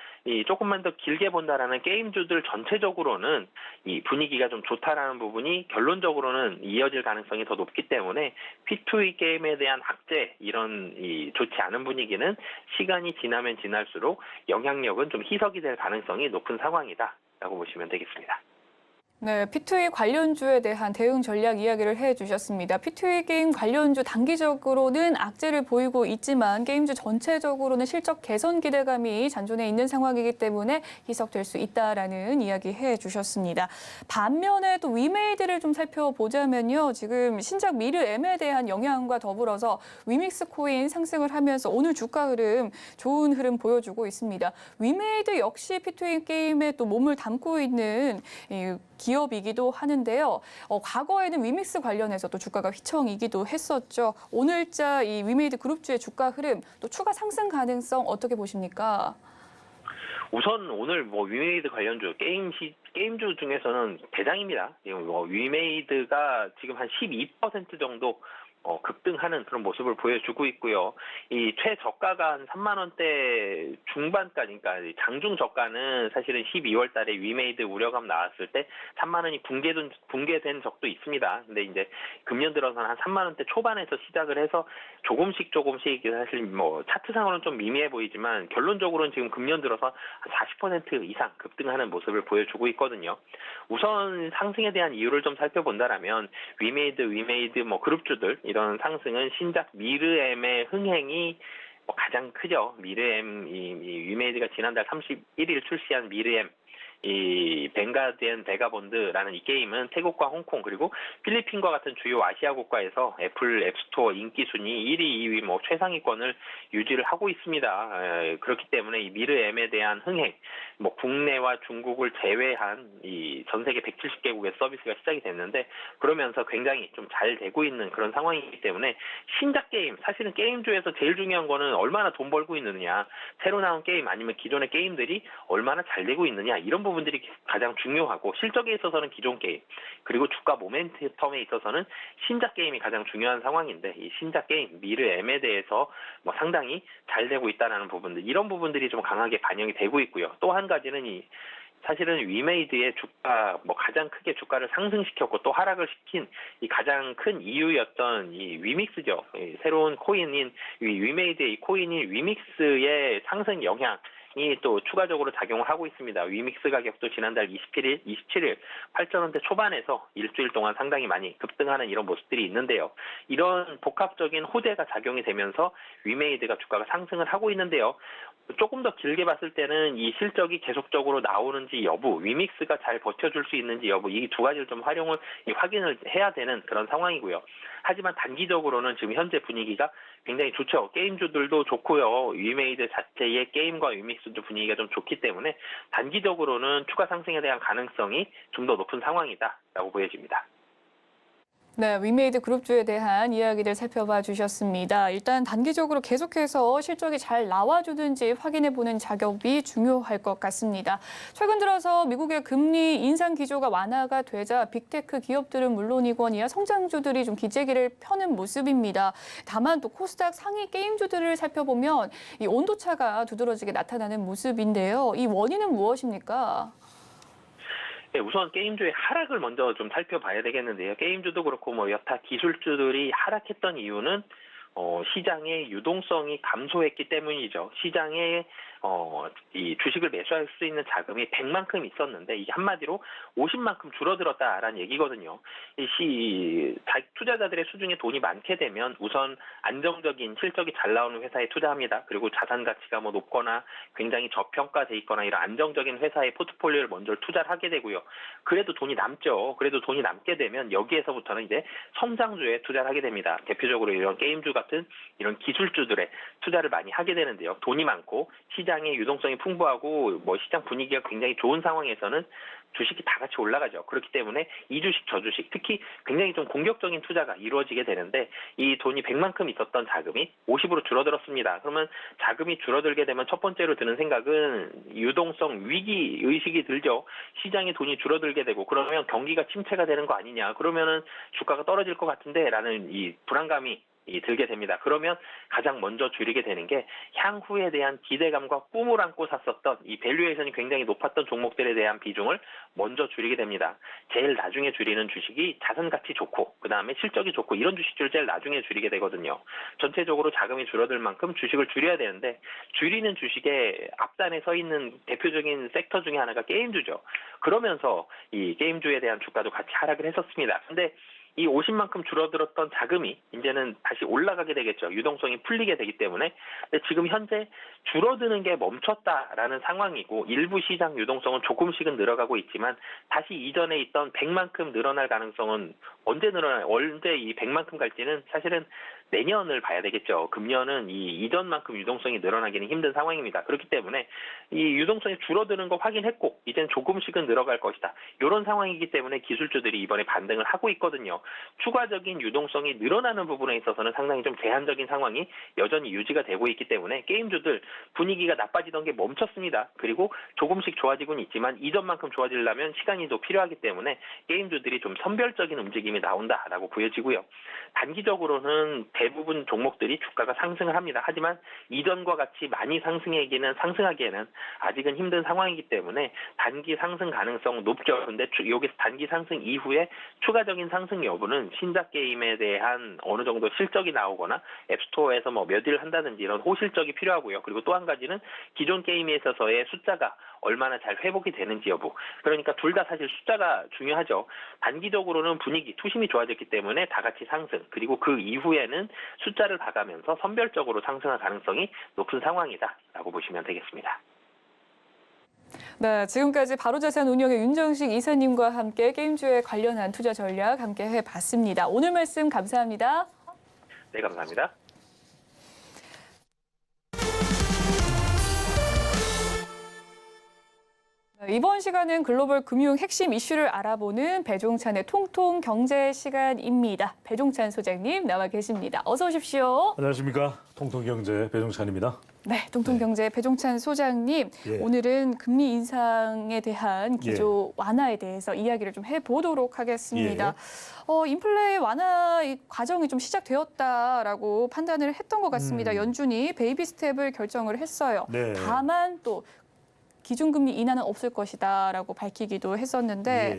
조금만 더 길게 본다라는 게임주들 전체적으로는 이 분위기가 좀 좋다라는 부분이 결론적으로는 이어질 가능성이 더 높기 때문에 P2E 게임에 대한 악재 이런 좋지 않은 분위기는 시간이 지나면 지날수록 영향력은 좀 희석이 될 가능성이 높은 상황이다라고 보시면 되겠습니다.
네, P2E 관련주에 대한 대응 전략 이야기를 해주셨습니다. P2E 게임 관련주 단기적으로는 악재를 보이고 있지만 게임주 전체적으로는 실적 개선 기대감이 잔존해 있는 상황이기 때문에 희석될 수 있다라는 이야기 해주셨습니다. 반면에 또 위메이드를 좀 살펴보자면요. 지금 신작 미르 M에 대한 영향과 더불어서 위믹스 코인 상승을 하면서 오늘 주가 흐름 좋은 흐름 보여주고 있습니다. 위메이드 역시 P2E 게임에 또 몸을 담고 있는 기업이기도 하는데요. 과거에는 위믹스 관련해서 또 주가가 휘청이기도 했었죠. 오늘자 이 위메이드 그룹주의 주가 흐름 또 추가 상승 가능성 어떻게 보십니까?
우선 오늘 위메이드 관련주 게임주 중에서는 대장입니다. 위메이드가 지금 한 12% 정도 급등하는 그런 모습을 보여주고 있고요. 이 최저가가 한 3만 원대 중반까지, 그러니까 장중 저가는 사실은 12월 달에 위메이드 우려감 나왔을 때 3만 원이 붕괴된 적도 있습니다. 근데 이제 금년 들어서는 한 3만 원대 초반에서 시작을 해서 조금씩 사실 차트상으로는 좀 미미해 보이지만 결론적으로는 지금 금년 들어서 한 40% 이상 급등하는 모습을 보여주고 있거든요. 우선 상승에 대한 이유를 좀 살펴본다라면 위메이드 그룹주들 이런 상승은 신작 미르엠의 흥행이 가장 크죠. 미르엠 이 위메이드가 지난달 31일 출시한 미르엠 이 뱅가드 앤 베가본드라는 이 게임은 태국과 홍콩 그리고 필리핀과 같은 주요 아시아 국가에서 애플 앱스토어 인기 순위 1위, 2위 최상위권을 유지를 하고 있습니다. 그렇기 때문에 이 미르엠에 대한 흥행, 국내와 중국을 제외한 이 전 세계 170개국의 서비스가 시작이 됐는데 그러면서 굉장히 좀 잘 되고 있는 그런 상황이기 때문에 신작 게임, 사실은 게임주에서 제일 중요한 거는 얼마나 돈 벌고 있느냐, 새로 나온 게임 아니면 기존의 게임들이 얼마나 잘 되고 있느냐 이런 부분들이 가장 중요하고 실적에 있어서는 기존 게임 그리고 주가 모멘텀에 있어서는 신작 게임이 가장 중요한 상황인데 이 신작 게임 미르엠에 대해서 상당히 잘 되고 있다는 부분들 이런 부분들이 좀 강하게 반영이 되고 있고요. 또 한 가지는 사실은 위메이드의 주가 가장 크게 주가를 상승시켰고 또 하락을 시킨 이 가장 큰 이유였던 이 위믹스죠. 새로운 코인인 위메이드의 이 코인인 위믹스의 상승 영향 또 추가적으로 작용을 하고 있습니다. 위믹스 가격도 지난달 27일 8,000원대 초반에서 일주일 동안 상당히 많이 급등하는 이런 모습들이 있는데요. 이런 복합적인 호재가 작용이 되면서 위메이드가 주가가 상승을 하고 있는데요. 조금 더 길게 봤을 때는 이 실적이 계속적으로 나오는지 여부, 위믹스가 잘 버텨줄 수 있는지 여부, 이 두 가지를 좀 확인을 해야 되는 그런 상황이고요. 하지만 단기적으로는 지금 현재 분위기가 굉장히 좋죠. 게임주들도 좋고요. 위메이드 자체의 게임과 유믹스도 분위기가 좀 좋기 때문에 단기적으로는 추가 상승에 대한 가능성이 좀 더 높은 상황이다라고 보여집니다.
네, 위메이드 그룹주에 대한 이야기들 살펴봐 주셨습니다. 일단 단기적으로 계속해서 실적이 잘 나와주는지 확인해보는 작업이 중요할 것 같습니다. 최근 들어서 미국의 금리 인상 기조가 완화가 되자 빅테크 기업들은 물론이거니와 성장주들이 좀 기재기를 펴는 모습입니다. 다만 또 코스닥 상위 게임주들을 살펴보면 이 온도차가 두드러지게 나타나는 모습인데요. 이 원인은 무엇입니까?
네, 우선 게임주의 하락을 먼저 좀 살펴봐야 되겠는데요. 게임주도 그렇고 뭐 여타 기술주들이 하락했던 이유는 시장의 유동성이 감소했기 때문이죠. 시장에 이 주식을 매수할 수 있는 자금이 100만큼 있었는데 이게 한마디로 50만큼 줄어들었다라는 얘기거든요. 투자자들의 수중에 돈이 많게 되면 우선 안정적인 실적이 잘 나오는 회사에 투자합니다. 그리고 자산 가치가 뭐 높거나 굉장히 저평가돼 있거나 이런 안정적인 회사의 포트폴리오를 먼저 투자를 하게 되고요. 그래도 돈이 남죠. 그래도 돈이 남게 되면 여기에서부터는 이제 성장주에 투자를 하게 됩니다. 대표적으로 이런 게임주 같은 이런 기술주들에 투자를 많이 하게 되는데요. 돈이 많고 시장의 유동성이 풍부하고 뭐 시장 분위기가 굉장히 좋은 상황에서는 주식이 다 같이 올라가죠. 그렇기 때문에 이 주식 저 주식 특히 굉장히 좀 공격적인 투자가 이루어지게 되는데 이 돈이 100만큼 있었던 자금이 50으로 줄어들었습니다. 그러면 자금이 줄어들게 되면 첫 번째로 드는 생각은 유동성 위기 의식이 들죠. 시장에 돈이 줄어들게 되고 그러면 경기가 침체가 되는 거 아니냐. 그러면은 주가가 떨어질 것 같은데라는 이 불안감이 들게 됩니다. 그러면 가장 먼저 줄이게 되는 게 향후에 대한 기대감과 꿈을 안고 샀었던 이 밸류에이션이 굉장히 높았던 종목들에 대한 비중을 먼저 줄이게 됩니다. 제일 나중에 줄이는 주식이 자산 가치 좋고 그다음에 실적이 좋고 이런 주식들을 제일 나중에 줄이게 되거든요. 전체적으로 자금이 줄어들 만큼 주식을 줄여야 되는데 줄이는 주식의 앞단에 서 있는 대표적인 섹터 중에 하나가 게임주죠. 그러면서 이 게임주에 대한 주가도 같이 하락을 했었습니다. 근데 이 50만큼 줄어들었던 자금이 이제는 다시 올라가게 되겠죠. 유동성이 풀리게 되기 때문에. 근데 지금 현재 줄어드는 게 멈췄다라는 상황이고 일부 시장 유동성은 조금씩은 늘어가고 있지만 다시 이전에 있던 100만큼 늘어날 가능성은 언제 이 100만큼 갈지는 사실은 내년을 봐야 되겠죠. 금년은 이 이전만큼 유동성이 늘어나기는 힘든 상황입니다. 그렇기 때문에 이 유동성이 줄어드는 거 확인했고 이제는 조금씩은 늘어갈 것이다. 이런 상황이기 때문에 기술주들이 이번에 반등을 하고 있거든요. 추가적인 유동성이 늘어나는 부분에 있어서는 상당히 좀 제한적인 상황이 여전히 유지가 되고 있기 때문에 게임주들 분위기가 나빠지던 게 멈췄습니다. 그리고 조금씩 좋아지고는 있지만 이전만큼 좋아지려면 시간이 더 필요하기 때문에 게임주들이 좀 선별적인 움직임이 나온다라고 보여지고요. 단기적으로는 대부분 종목들이 주가가 상승을 합니다. 하지만 이전과 같이 많이 상승하기에는 아직은 힘든 상황이기 때문에 단기 상승 가능성 높죠. 근데 여기서 단기 상승 이후에 추가적인 상승 여부는 신작 게임에 대한 어느 정도 실적이 나오거나 앱스토어에서 뭐 몇 일 한다든지 이런 호실적이 필요하고요. 그리고 또 한 가지는 기존 게임에 있어서의 숫자가 얼마나 잘 회복이 되는지 여부. 그러니까 둘 다 사실 숫자가 중요하죠. 단기적으로는 분위기, 투심이 좋아졌기 때문에 다 같이 상승. 그리고 그 이후에는 숫자를 봐가면서 선별적으로 상승할 가능성이 높은 상황이다라고 보시면 되겠습니다.
네, 지금까지 바로자산 운영의 윤정식 이사님과 함께 게임주에 관련한 투자 전략 함께 해봤습니다. 오늘 말씀 감사합니다.
네, 감사합니다.
이번 시간은 글로벌 금융 핵심 이슈를 알아보는 배종찬의 통통 경제 시간입니다. 배종찬 소장님 나와 계십니다. 어서 오십시오.
안녕하십니까. 통통경제 배종찬입니다.
네, 통통경제 배종찬 소장님.
예.
오늘은 금리 인상에 대한 기조 완화에 대해서 이야기를 좀 해보도록 하겠습니다. 인플레 완화 과정이 좀 시작되었다라고 판단을 했던 것 같습니다. 연준이 베이비 스텝을 결정을 했어요.
네.
다만 또 기준금리 인하는 없을 것이다라고 밝히기도 했었는데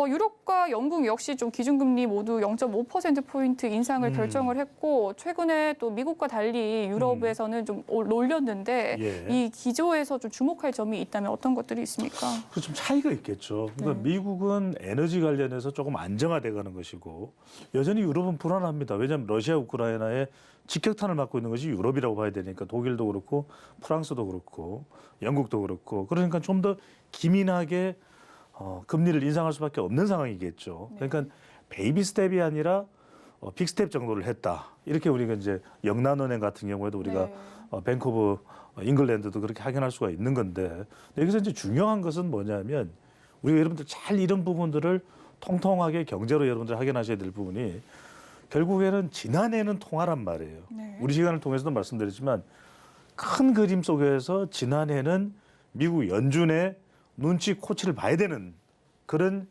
유럽과 영국 역시 좀 기준금리 모두 0.5%포인트 인상을 결정을 했고 최근에 또 미국과 달리 유럽에서는 좀 올렸는데 이 기조에서 좀 주목할 점이 있다면 어떤 것들이 있습니까?
좀 차이가 있겠죠. 그러니까 미국은 에너지 관련해서 조금 안정화돼 가는 것이고 여전히 유럽은 불안합니다. 왜냐하면 러시아 우크라이나에 직격탄을 맞고 있는 것이 유럽이라고 봐야 되니까 독일도 그렇고 프랑스도 그렇고 영국도 그렇고 그러니까 좀 더 기민하게 금리를 인상할 수밖에 없는 상황이겠죠. 그러니까 베이비 스텝이 아니라 빅스텝 정도를 했다. 이렇게 우리가 이제 영란은행 같은 경우에도 우리가 뱅크 오브 잉글랜드도 그렇게 확인할 수가 있는 건데 여기서 이제 중요한 것은 뭐냐면 우리가 여러분들 잘 이런 부분들을 통통하게 경제로 여러분들 확인하셔야 될 부분이 결국에는 지난해는 통화란 말이에요. 우리 시간을 통해서도 말씀드렸지만 큰 그림 속에서 지난해는 미국 연준의 눈치 코치를 봐야 되는 그런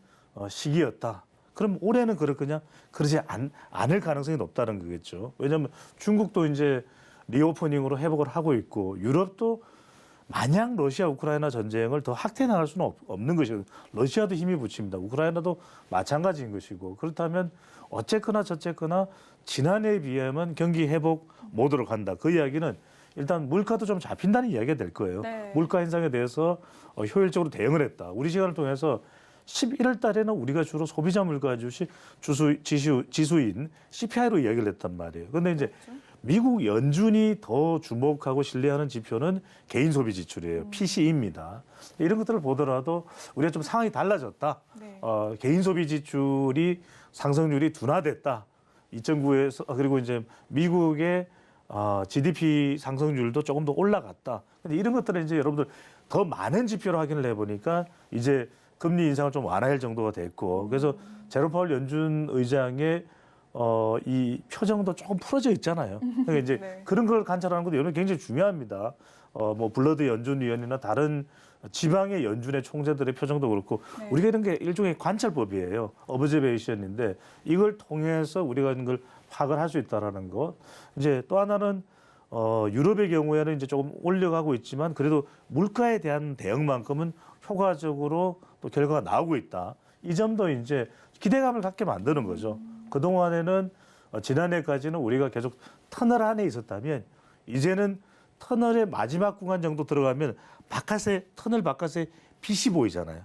시기였다. 그럼 올해는 그렇거냐? 그러지 않을 가능성이 높다는 거겠죠. 왜냐하면 중국도 이제 리오프닝으로 회복을 하고 있고 유럽도 마냥 러시아 우크라이나 전쟁을 더 확대해 나갈 수는 없는 것이고 러시아도 힘이 붙입니다. 우크라이나도 마찬가지인 것이고 그렇다면 어쨌거나 저쨌거나 지난해에 비하면 경기 회복 모드로 간다. 그 이야기는 일단 물가도 좀 잡힌다는 이야기가 될 거예요. 물가 인상에 대해서 효율적으로 대응을 했다. 우리 시간을 통해서 11월 달에는 우리가 주로 소비자 물가 지수인 CPI로 이야기를 했단 말이에요. 그런데 이제 미국 연준이 더 주목하고 신뢰하는 지표는 개인 소비 지출이에요. PCE입니다. 이런 것들을 보더라도 우리가 좀 상황이 달라졌다. 개인 소비 지출이 상승률이 둔화됐다. 2.9에서 그리고 이제 미국의 GDP 상승률도 조금 더 올라갔다. 근데 이런 것들은 이제 여러분들 더 많은 지표로 확인을 해보니까 이제 금리 인상을 좀 완화할 정도가 됐고 그래서 제롬 파월 연준 의장의 이 표정도 조금 풀어져 있잖아요. 그러니까 이제 그런 걸 관찰하는 것도 여러분 굉장히 중요합니다. 뭐 블러드 연준 위원이나 다른 지방의 연준의 총재들의 표정도 그렇고 우리가 이런 게 일종의 관찰법이에요. 어브저베이션인데 이걸 통해서 우리가 이런 걸 파악을 할 수 있다라는 거. 이제 또 하나는 유럽의 경우에는 이제 조금 올려가고 있지만 그래도 물가에 대한 대응만큼은 효과적으로 또 결과가 나오고 있다. 이 점도 이제 기대감을 갖게 만드는 거죠. 그동안에는 지난해까지는 우리가 계속 터널 안에 있었다면 이제는 터널의 마지막 구간 정도 들어가면 터널 바깥에 빛이 보이잖아요.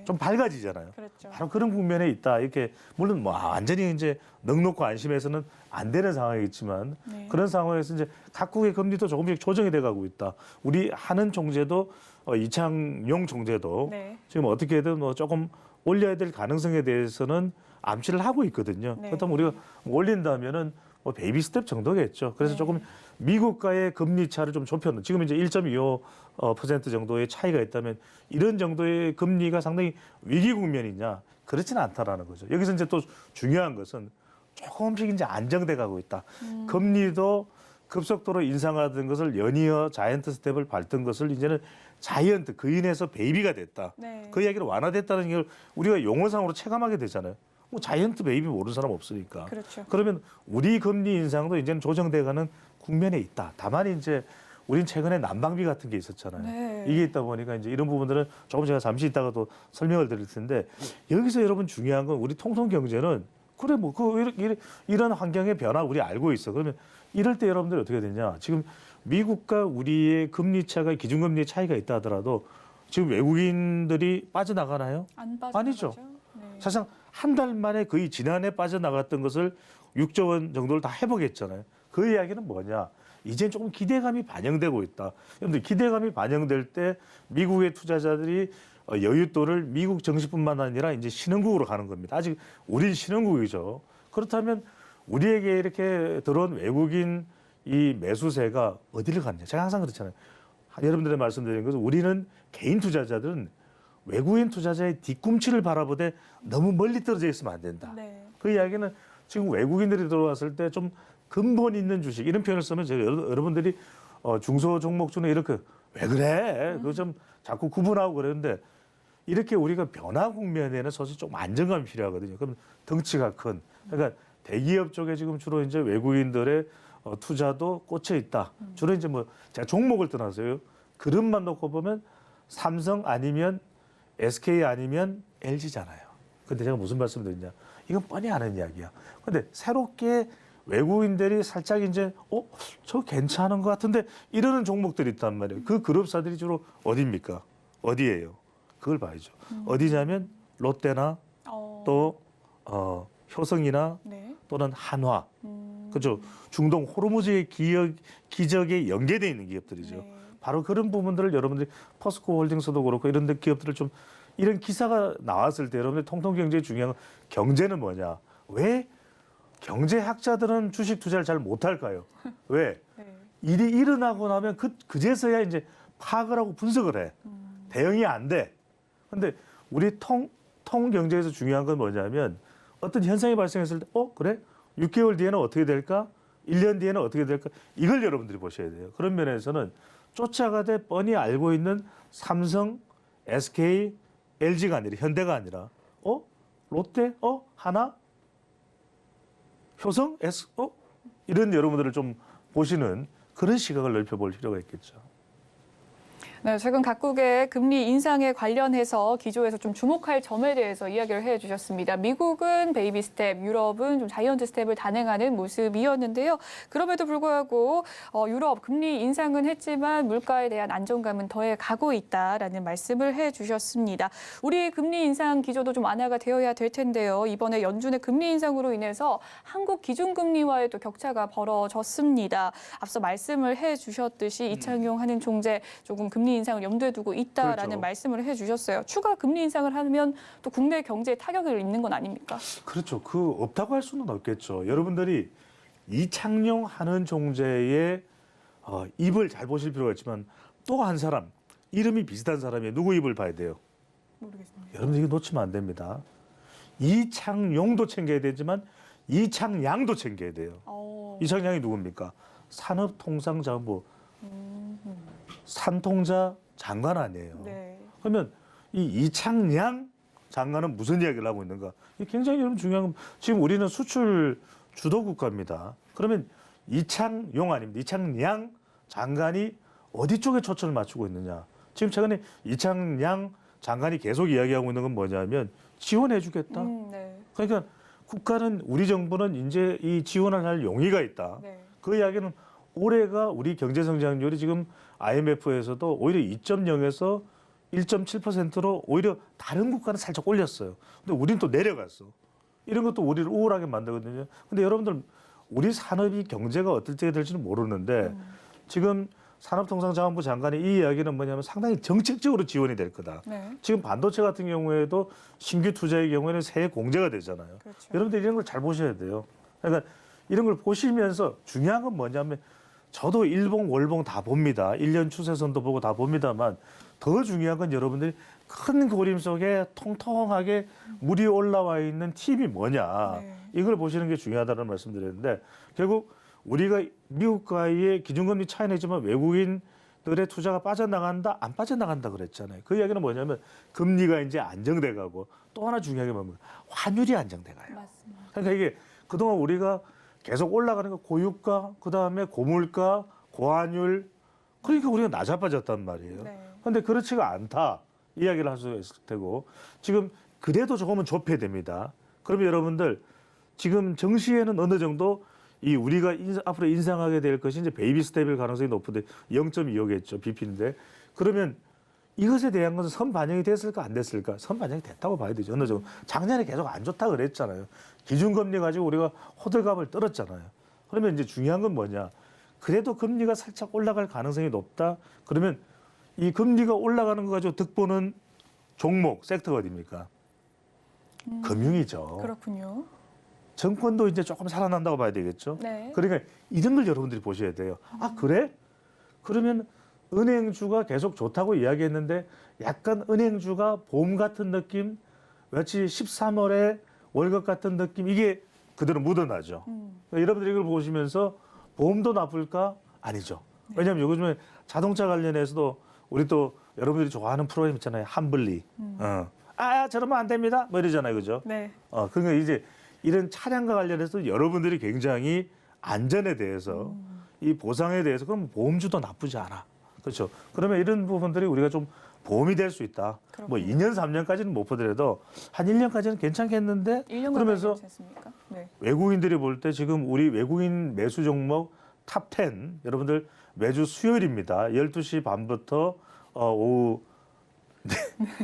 좀 밝아지잖아요. 바로 그런 국면에 있다. 이렇게 물론 뭐 완전히 이제 넉넉고 안심해서는 안 되는 상황이겠지만 그런 상황에서 이제 각국의 금리도 조금씩 조정이 돼가고 있다. 우리 하는 총재도 이창용 총재도 지금 어떻게든 뭐 조금 올려야 될 가능성에 대해서는 암시를 하고 있거든요. 그렇다면 우리가 올린다면은 뭐 베이비 스텝 정도겠죠. 그래서 조금 미국과의 금리 차를 좀 좁혀놓은 지금 이제 1.25% 정도의 차이가 있다면 이런 정도의 금리가 상당히 위기 국면이냐 그렇지는 않다라는 거죠. 여기서 이제 또 중요한 것은 조금씩 이제 안정돼 가고 있다. 금리도 급속도로 인상하던 것을 연이어 자이언트 스텝을 밟던 것을 이제는 자이언트 그인에서 베이비가 됐다. 그 이야기를 완화됐다는 걸 우리가 용어상으로 체감하게 되잖아요. 뭐 자이언트 베이비 모르는 사람 없으니까. 그러면 우리 금리 인상도 이제는 조정돼가는 국면에 있다. 다만 이제 우린 최근에 난방비 같은 게 있었잖아요. 이게 있다 보니까 이제 이런 부분들은 조금 제가 잠시 있다가 또 설명을 드릴 텐데 여기서 여러분 중요한 건 우리 통통 경제는 그래 뭐 이런 환경의 변화 우리 알고 있어. 그러면 이럴 때 여러분들이 어떻게 되냐? 지금 미국과 우리의 금리 차가 기준금리 차이가 있다 하더라도 지금 외국인들이 빠져나가나요? 아니죠. 사실상 한 달 만에 거의 지난해 빠져나갔던 것을 6조 원 정도를 다 회복했잖아요. 그 이야기는 뭐냐? 이제 조금 기대감이 반영되고 있다. 여러분들 기대감이 반영될 때 미국의 투자자들이 여윳돈을 미국 정시뿐만 아니라 이제 신흥국으로 가는 겁니다. 아직 우린 신흥국이죠. 그렇다면 우리에게 이렇게 들어온 외국인 이 매수세가 어디를 갔냐? 제가 항상 그렇잖아요. 여러분들의 말씀드린 것은 우리는 개인 투자자들은 외국인 투자자의 뒤꿈치를 바라보되 너무 멀리 떨어져 있으면 안 된다. 그 이야기는 지금 외국인들이 들어왔을 때 좀 근본 있는 주식 이런 표현을 쓰면 제가 여러분들이 중소 종목 중에 이렇게 왜 그래? 그거 좀 자꾸 구분하고 그러는데 이렇게 우리가 변화 국면에는 사실 좀 안정감이 필요하거든요. 그럼 덩치가 큰 그러니까 대기업 쪽에 지금 주로 이제 외국인들의 투자도 꽂혀 있다. 주로 이제 뭐 제가 종목을 떠나서요. 그릇만 놓고 보면 삼성 아니면 SK 아니면 LG잖아요. 근데 제가 무슨 말씀드리냐? 이건 뻔히 아는 이야기야. 근데 새롭게 외국인들이 살짝 이제 저 괜찮은 것 같은데 이러는 종목들이 있단 말이에요. 그 그룹사들이 주로 어디입니까? 어디예요? 그걸 봐야죠. 어디냐면 롯데나 또 효성이나 또는 한화. 그죠? 중동 호르무즈의 기적에 연계되어 있는 기업들이죠. 바로 그런 부분들을 여러분들이 포스코 홀딩스도 그렇고 이런 데 기업들을 좀 이런 기사가 나왔을 때 여러분들 통통 경제의 중요한 경제는 뭐냐? 왜 경제학자들은 주식 투자를 잘 못할까요? 왜?
네.
일이 일어나고 나면 그제서야 이제 파악을 하고 분석을 해. 대응이 안 돼. 근데 우리 통경제에서 중요한 건 뭐냐면 어떤 현상이 발생했을 때 그래? 6개월 뒤에는 어떻게 될까? 1년 뒤에는 어떻게 될까? 이걸 여러분들이 보셔야 돼요. 그런 면에서는 쫓아가되 뻔히 알고 있는 삼성, SK, LG가 아니라 현대가 아니라 롯데, 하나, 효성, 이런 여러분들을 좀 보시는 그런 시각을 넓혀볼 필요가 있겠죠.
네, 최근 각국의 금리 인상에 관련해서 기조에서 좀 주목할 점에 대해서 이야기를 해주셨습니다. 미국은 베이비 스텝, 유럽은 좀 자이언트 스텝을 단행하는 모습이었는데요. 그럼에도 불구하고 유럽 금리 인상은 했지만 물가에 대한 안정감은 더해 가고 있다라는 말씀을 해주셨습니다. 우리 금리 인상 기조도 좀 완화가 되어야 될 텐데요. 이번에 연준의 금리 인상으로 인해서 한국 기준금리와의 또 격차가 벌어졌습니다. 앞서 말씀을 해주셨듯이 이창용 한은 총재 조금 금리 인상을 염두에 두고 있다라는
그렇죠. 말씀을
말씀을 해주셨어요. 추가 금리 인상을 하면 또 국내 경제에 타격을 입는 건 아닙니까?
그렇죠. 없다고 할 수는 없겠죠. 여러분들이 이창용 한은 총재의 입을 잘 보실 필요가 있지만 또 한 사람, 이름이 비슷한 사람이 누구 입을 봐야 돼요?
모르겠습니다.
여러분들 이거 놓치면 안 됩니다. 이창용도 챙겨야 되지만 이창양도 챙겨야 돼요. 이창양이 누굽니까? 산업통상자원부 산통자 장관 아니에요.
네.
그러면 이 이창양 장관은 무슨 이야기를 하고 있는가? 이게 굉장히 여러분 중요한 건 지금 우리는 수출 주도 국가입니다. 그러면 이창용 아닙니다. 이창양 장관이 어디 쪽에 초점을 맞추고 있느냐? 지금 최근에 이창양 장관이 계속 이야기하고 있는 건 뭐냐면 지원해 주겠다.
네.
그러니까 국가는 우리 정부는 이제 이 지원을 할 용의가 있다.
네.
그 이야기는 올해가 우리 경제 성장률이 지금 IMF에서도 오히려 2.0에서 1.7%로 오히려 다른 국가는 살짝 올렸어요. 근데 우리는 또 내려갔어. 이런 것도 우리를 우울하게 만들거든요. 근데 여러분들 우리 산업이 경제가 어떨 때 될지는 모르는데 지금 산업통상자원부 장관의 이 이야기는 뭐냐면 상당히 정책적으로 지원이 될 거다.
네.
지금 반도체 같은 경우에도 신규 투자의 경우에는 세액 공제가 되잖아요.
그렇죠.
여러분들 이런 걸 잘 보셔야 돼요. 그러니까 이런 걸 보시면서 중요한 건 뭐냐면 저도 일봉, 월봉 다 봅니다. 1년 추세선도 보고 다 봅니다만 더 중요한 건 여러분들이 큰 그림 속에 통통하게 물이 올라와 있는 팁이 뭐냐.
네.
이걸 보시는 게 중요하다는 말씀드렸는데 결국 우리가 미국과의 기준금리 차이는 있지만 외국인들의 투자가 빠져나간다, 안 빠져나간다 그랬잖아요. 그 이야기는 뭐냐면 금리가 이제 안정돼 가고 또 하나 중요한 게 뭡니까? 환율이 안정돼 가요.
맞습니다.
그러니까 이게 그동안 우리가 계속 올라가는 거 고유가, 그다음에 고물가, 고환율 그러니까 우리가 나자빠졌단 말이에요.
네.
그런데 그렇지가 않다 이야기를 할 수 있을 테고 지금 그래도 조금은 좁혀야 됩니다. 그러면 여러분들 지금 정시에는 어느 정도 이 우리가 앞으로 인상하게 될 것이 이제 베이비 스텝일 가능성이 높은데 0.25겠죠. BP인데 그러면 이것에 대한 것은 선 반영이 됐을까 안 됐을까? 선 반영이 됐다고 봐야 되죠. 어느 정도. 작년에 계속 안 좋다 그랬잖아요. 기준금리 가지고 우리가 호들갑을 떨었잖아요. 그러면 이제 중요한 건 뭐냐? 그래도 금리가 살짝 올라갈 가능성이 높다. 그러면 이 금리가 올라가는 거 가지고 득보는 종목, 섹터가 어디입니까? 금융이죠.
그렇군요.
정권도 이제 조금 살아난다고 봐야 되겠죠.
네.
그러니까 이런 걸 여러분들이 보셔야 돼요. 아 그래? 그러면 은행주가 계속 좋다고 이야기했는데 약간 은행주가 봄 같은 느낌, 마치 13월에 월급 같은 느낌 이게 그대로 묻어나죠. 그러니까 여러분들이 이걸 보시면서 봄도 나쁠까? 아니죠. 왜냐하면 요즘에 자동차 관련해서도 우리 또 여러분들이 좋아하는 프로그램 있잖아요. 함블리. 저러면 안 됩니다. 뭐 이러잖아요. 그죠?
네.
그러니까 이제 이런 차량과 관련해서 여러분들이 굉장히 안전에 대해서 이 보상에 대해서 그럼 보험주도 나쁘지 않아. 그렇죠. 그러면 이런 부분들이 우리가 좀 보험이 될 수 있다. 뭐 2년, 3년까지는 못 보더라도 한 1년까지는 괜찮겠는데
1년간
그러면서
괜찮습니까? 네.
외국인들이 볼 때 지금 우리 외국인 매수 종목 탑 10 여러분들 매주 수요일입니다. 12시 반부터 오후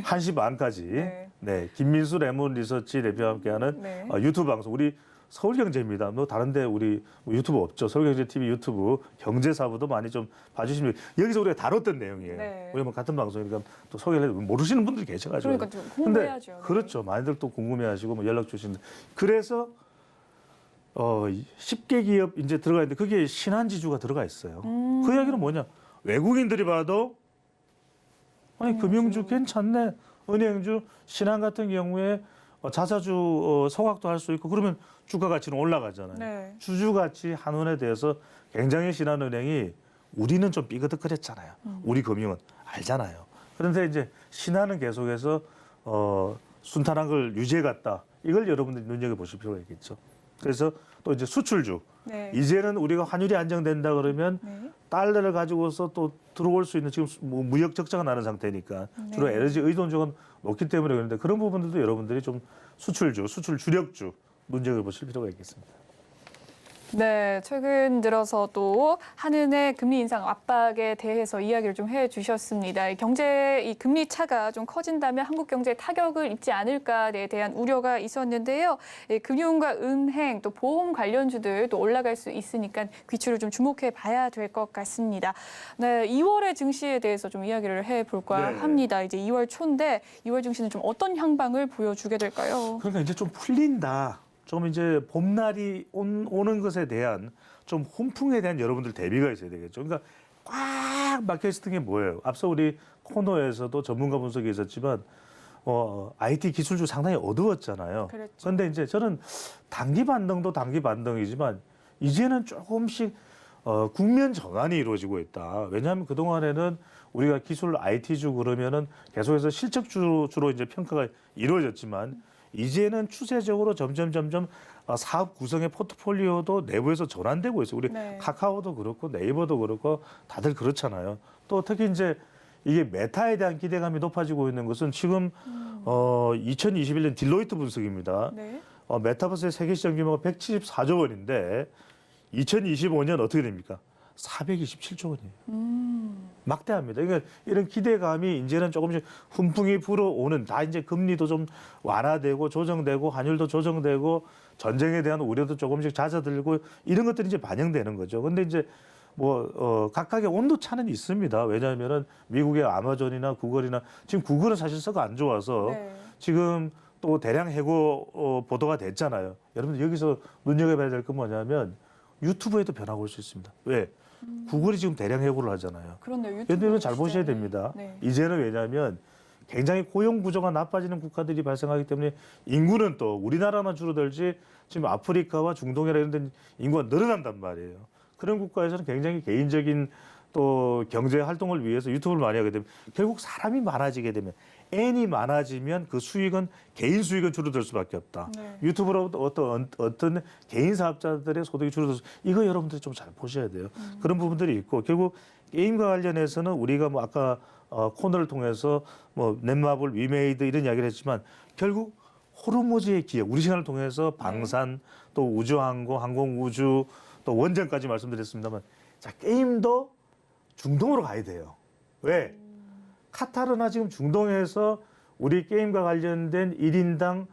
1시 반까지
네.
네, 김민수 레몬 리서치 대표와 함께하는
네.
유튜브 방송 우리 서울경제입니다. 뭐 다른데 우리 유튜브 없죠. 서울경제 TV 유튜브 경제사부도 많이 좀 봐주시면 여기서 우리가 다뤘던 내용이에요.
네.
우리 뭐 같은 방송이니까 또 소개를 해도 모르시는 분들이 계셔가지고.
그러니까 좀 공부해야죠. 네.
그렇죠. 많이들 또 궁금해하시고 뭐 연락 주시는데 그래서 10개 기업 이제 들어가 있는데 그게 신한지주가 들어가 있어요. 그 이야기는 뭐냐? 외국인들이 봐도 아니 금융주 괜찮네. 은행주, 신한 같은 경우에 자사주 소각도 할 수 있고 그러면 주가 가치는 올라가잖아요.
네.
주주 가치 한원에 대해서 굉장히 신한은행이 우리는 좀 삐그덕거렸잖아요. 우리 금융은 알잖아요. 그런데 이제 신한은 계속해서 순탄한 걸 유지해갔다. 이걸 여러분들이 눈여겨보실 필요가 있겠죠. 그래서 또 이제 수출주.
네.
이제는 우리가 환율이 안정된다 그러면
네.
달러를 가지고서 또 들어올 수 있는 지금 뭐 무역 적자가 나는 상태니까 주로
네.
에너지 의존도가 높기 때문에 그런데 그런 부분들도 여러분들이 좀 수출주, 수출 주력주 눈여겨보실 필요가 있겠습니다.
네, 최근 들어서도 한은의 금리 인상 압박에 대해서 이야기를 좀 해주셨습니다. 이 금리 차가 좀 커진다면 한국 경제에 타격을 입지 않을까에 대한 우려가 있었는데요. 금융과 은행 또 보험 관련주들도 올라갈 수 있으니까 귀추를 좀 주목해 봐야 될 것 같습니다. 네, 2월의 증시에 대해서 좀 이야기를 해볼까
네.
합니다. 이제 2월 초인데 2월 증시는 좀 어떤 향방을 보여주게 될까요?
그러니까 이제 좀 풀린다. 좀 이제 봄날이 오는 것에 대한 좀 훈풍에 대한 여러분들 대비가 있어야 되겠죠. 그러니까 꽉 막혀 있었던 게 뭐예요? 앞서 우리 코너에서도 전문가 분석이 있었지만 IT 기술주 상당히 어두웠잖아요.
그랬죠.
그런데 이제 저는 단기 반등도 단기 반등이지만 이제는 조금씩 국면 전환이 이루어지고 있다. 왜냐하면 그동안에는 우리가 기술 IT주 그러면은 계속해서 실적주로 이제 평가가 이루어졌지만 이제는 추세적으로 점점 사업 구성의 포트폴리오도 내부에서 전환되고 있어요. 우리
네.
카카오도 그렇고 네이버도 그렇고 다들 그렇잖아요. 또 특히 이제 이게 메타에 대한 기대감이 높아지고 있는 것은 지금 2021년 딜로이트 분석입니다.
네.
메타버스의 세계 시장 규모가 174조 원인데 2025년 어떻게 됩니까? 427조 원이에요. 막대합니다. 그러니까 이런 기대감이 이제는 조금씩 훈풍이 불어오는 다 이제 금리도 좀 완화되고 조정되고 환율도 조정되고 전쟁에 대한 우려도 조금씩 잦아들고 이런 것들이 이제 반영되는 거죠. 근데 이제 각각의 온도 차는 있습니다. 왜냐하면은 미국의 아마존이나 구글이나 지금 구글은 사실 썩 안 좋아서
네.
지금 또 대량 해고 보도가 됐잖아요. 여러분들 여기서 눈여겨봐야 될 건 뭐냐면 유튜브에도 변화가 올 수 있습니다. 왜? 구글이 지금 대량 해고를 하잖아요.
그렇네요.
여러분들 잘 보셔야
시대에.
됩니다.
네.
이제는 왜냐하면 굉장히 고용 구조가 나빠지는 국가들이 발생하기 때문에 인구는 또 우리나라만 줄어들지 지금 아프리카와 중동이나 이런 데는 인구가 늘어난단 말이에요. 그런 국가에서는 굉장히 개인적인 또 경제 활동을 위해서 유튜브를 많이 하게 되면 결국 사람이 많아지게 되면 N이 많아지면 그 수익은 개인 수익은 줄어들 수밖에 없다.
네.
유튜브로부터 어떤 개인 사업자들의 소득이 줄어들수 이거 여러분들이 좀 잘 보셔야 돼요. 그런 부분들이 있고 결국 게임과 관련해서는 우리가 뭐 아까 코너를 통해서 뭐 넷마블, 위메이드 이런 이야기를 했지만 결국 호르무즈의 기업 우리 시간을 통해서 방산 또 우주항공, 항공우주 또 원전까지 말씀드렸습니다만 자 게임도 중동으로 가야 돼요. 왜? 카타르나 지금 중동에서 우리 게임과 관련된 1인당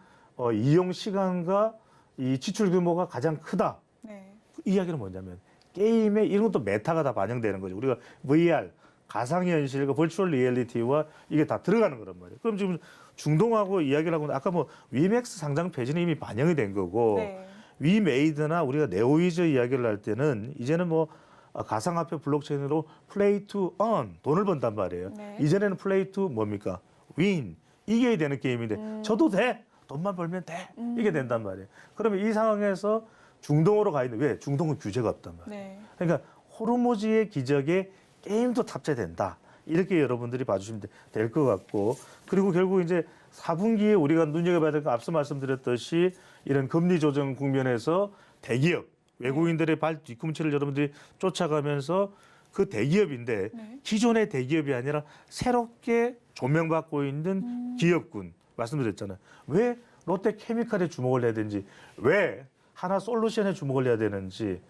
이용 시간과 이 지출 규모가 가장 크다.
네.
이 이야기는 뭐냐면 게임에 이런 것도 메타가 다 반영되는 거죠. 우리가 VR, 가상현실과 버추얼 리얼리티와 이게 다 들어가는 거란 말이에요. 그럼 지금 중동하고 이야기를 하고 아까 뭐 위맥스 상장 폐지는 이미 반영이 된 거고
네.
위메이드나 우리가 네오위즈 이야기를 할 때는 이제는 뭐 가상화폐 블록체인으로 플레이 투 언 돈을 번단 말이에요.
네.
이전에는 플레이 투 뭡니까? 윈 이겨야 되는 게임인데 저도 돼 돈만 벌면 돼 이게 된단 말이에요. 그러면 이 상황에서 중동으로 가 있는 왜 중동은 규제가 없단 말이에요.
네.
그러니까 호르무즈의 기적에 게임도 탑재된다. 이렇게 여러분들이 봐주시면 될 것 같고 그리고 결국 이제 4분기에 우리가 눈여겨봐야 될 건 앞서 말씀드렸듯이 이런 금리 조정 국면에서 대기업 외국인들의 발 뒤꿈치를 여러분들이 쫓아가면서 그 대기업인데
네.
기존의 대기업이 아니라 새롭게 조명받고 있는 기업군 말씀드렸잖아요. 왜 롯데케미칼에 주목을 해야 되는지 왜 하나솔루션에 주목을 해야 되는지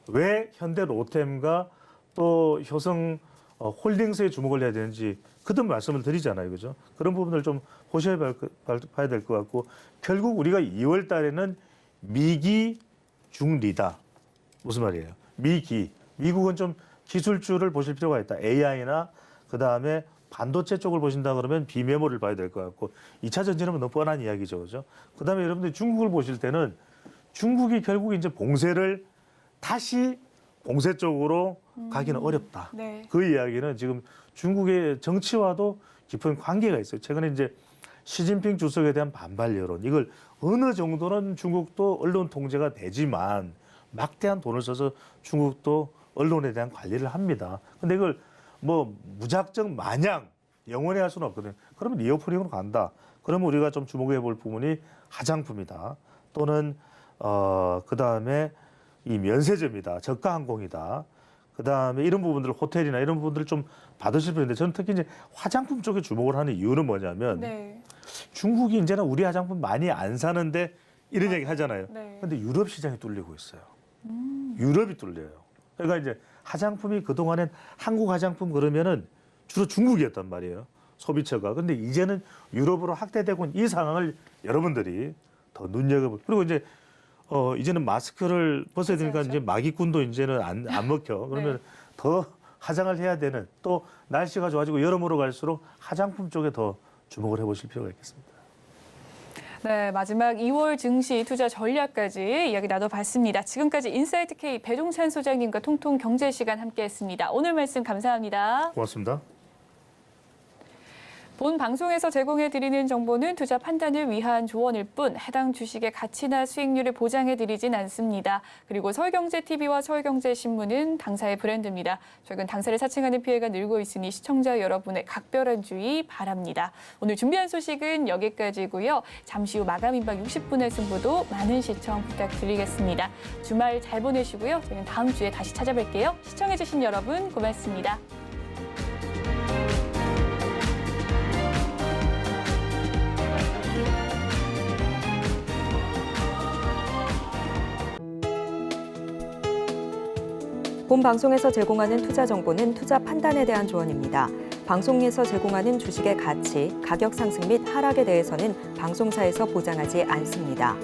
왜 현대로템과 또 효성 홀딩스에 주목을 해야 되는지 그든 말씀을 드리잖아요. 그죠? 그런 부분을 좀 보셔야 봐야 될 것 같고 결국 우리가 2월 달에는 미기 중리다. 무슨 말이에요? 미국은 좀 기술주를 보실 필요가 있다. AI나 그다음에 반도체 쪽을 보신다 그러면 비메모를 봐야 될 것 같고 2차 전지는 너무 뻔한 이야기죠. 그죠? 그다음에 여러분들이 중국을 보실 때는 중국이 결국 이제 봉쇄를 다시 봉쇄 쪽으로 가기는 어렵다.
네.
그 이야기는 지금 중국의 정치와도 깊은 관계가 있어요. 최근에 이제 시진핑 주석에 대한 반발 여론, 이걸 어느 정도는 중국도 언론 통제가 되지만 막대한 돈을 써서 중국도 언론에 대한 관리를 합니다. 근데 이걸 뭐 무작정 마냥 영원히 할 수는 없거든요. 그러면 리오프닝으로 간다. 그러면 우리가 좀 주목해 볼 부분이 화장품이다. 또는 그다음에 이 면세점이다. 저가 항공이다. 그다음에 이런 부분들, 호텔이나 이런 부분들을 좀 받으실 분인데, 저는 특히 이제 화장품 쪽에 주목을 하는 이유는 뭐냐면
네.
중국이 이제는 우리 화장품 많이 안 사는데 이런 얘기 하잖아요.
네.
근데 유럽 시장이 뚫리고 있어요. 유럽이 뚫려요. 그러니까 이제 화장품이 그동안엔 한국 화장품 그러면은 주로 중국이었단 말이에요. 소비처가. 근데 이제는 유럽으로 확대되고 있는 이 상황을 여러분들이 더 눈여겨보고, 그리고 이제는 마스크를 벗어야 되니까 이제 마기꾼도 이제는 안 먹혀. 그러면
네.
더 화장을 해야 되는, 또 날씨가 좋아지고 여름으로 갈수록 화장품 쪽에 더 주목을 해보실 필요가 있겠습니다.
네, 마지막 2월 증시 투자 전략까지 이야기 나눠봤습니다. 지금까지 인사이트 K 배종찬 소장님과 통통 경제 시간 함께했습니다. 오늘 말씀 감사합니다.
고맙습니다.
본 방송에서 제공해드리는 정보는 투자 판단을 위한 조언일 뿐 해당 주식의 가치나 수익률을 보장해드리진 않습니다. 그리고 서울경제TV와 서울경제신문은 당사의 브랜드입니다. 최근 당사를 사칭하는 피해가 늘고 있으니 시청자 여러분의 각별한 주의 바랍니다. 오늘 준비한 소식은 여기까지고요. 잠시 후 마감 임박 60분의 승부도 많은 시청 부탁드리겠습니다. 주말 잘 보내시고요. 저희는 다음 주에 다시 찾아뵐게요. 시청해주신 여러분 고맙습니다.
본 방송에서 제공하는 투자 정보는 투자 판단에 대한 조언입니다. 방송에서 제공하는 주식의 가치, 가격 상승 및 하락에 대해서는 방송사에서 보장하지 않습니다.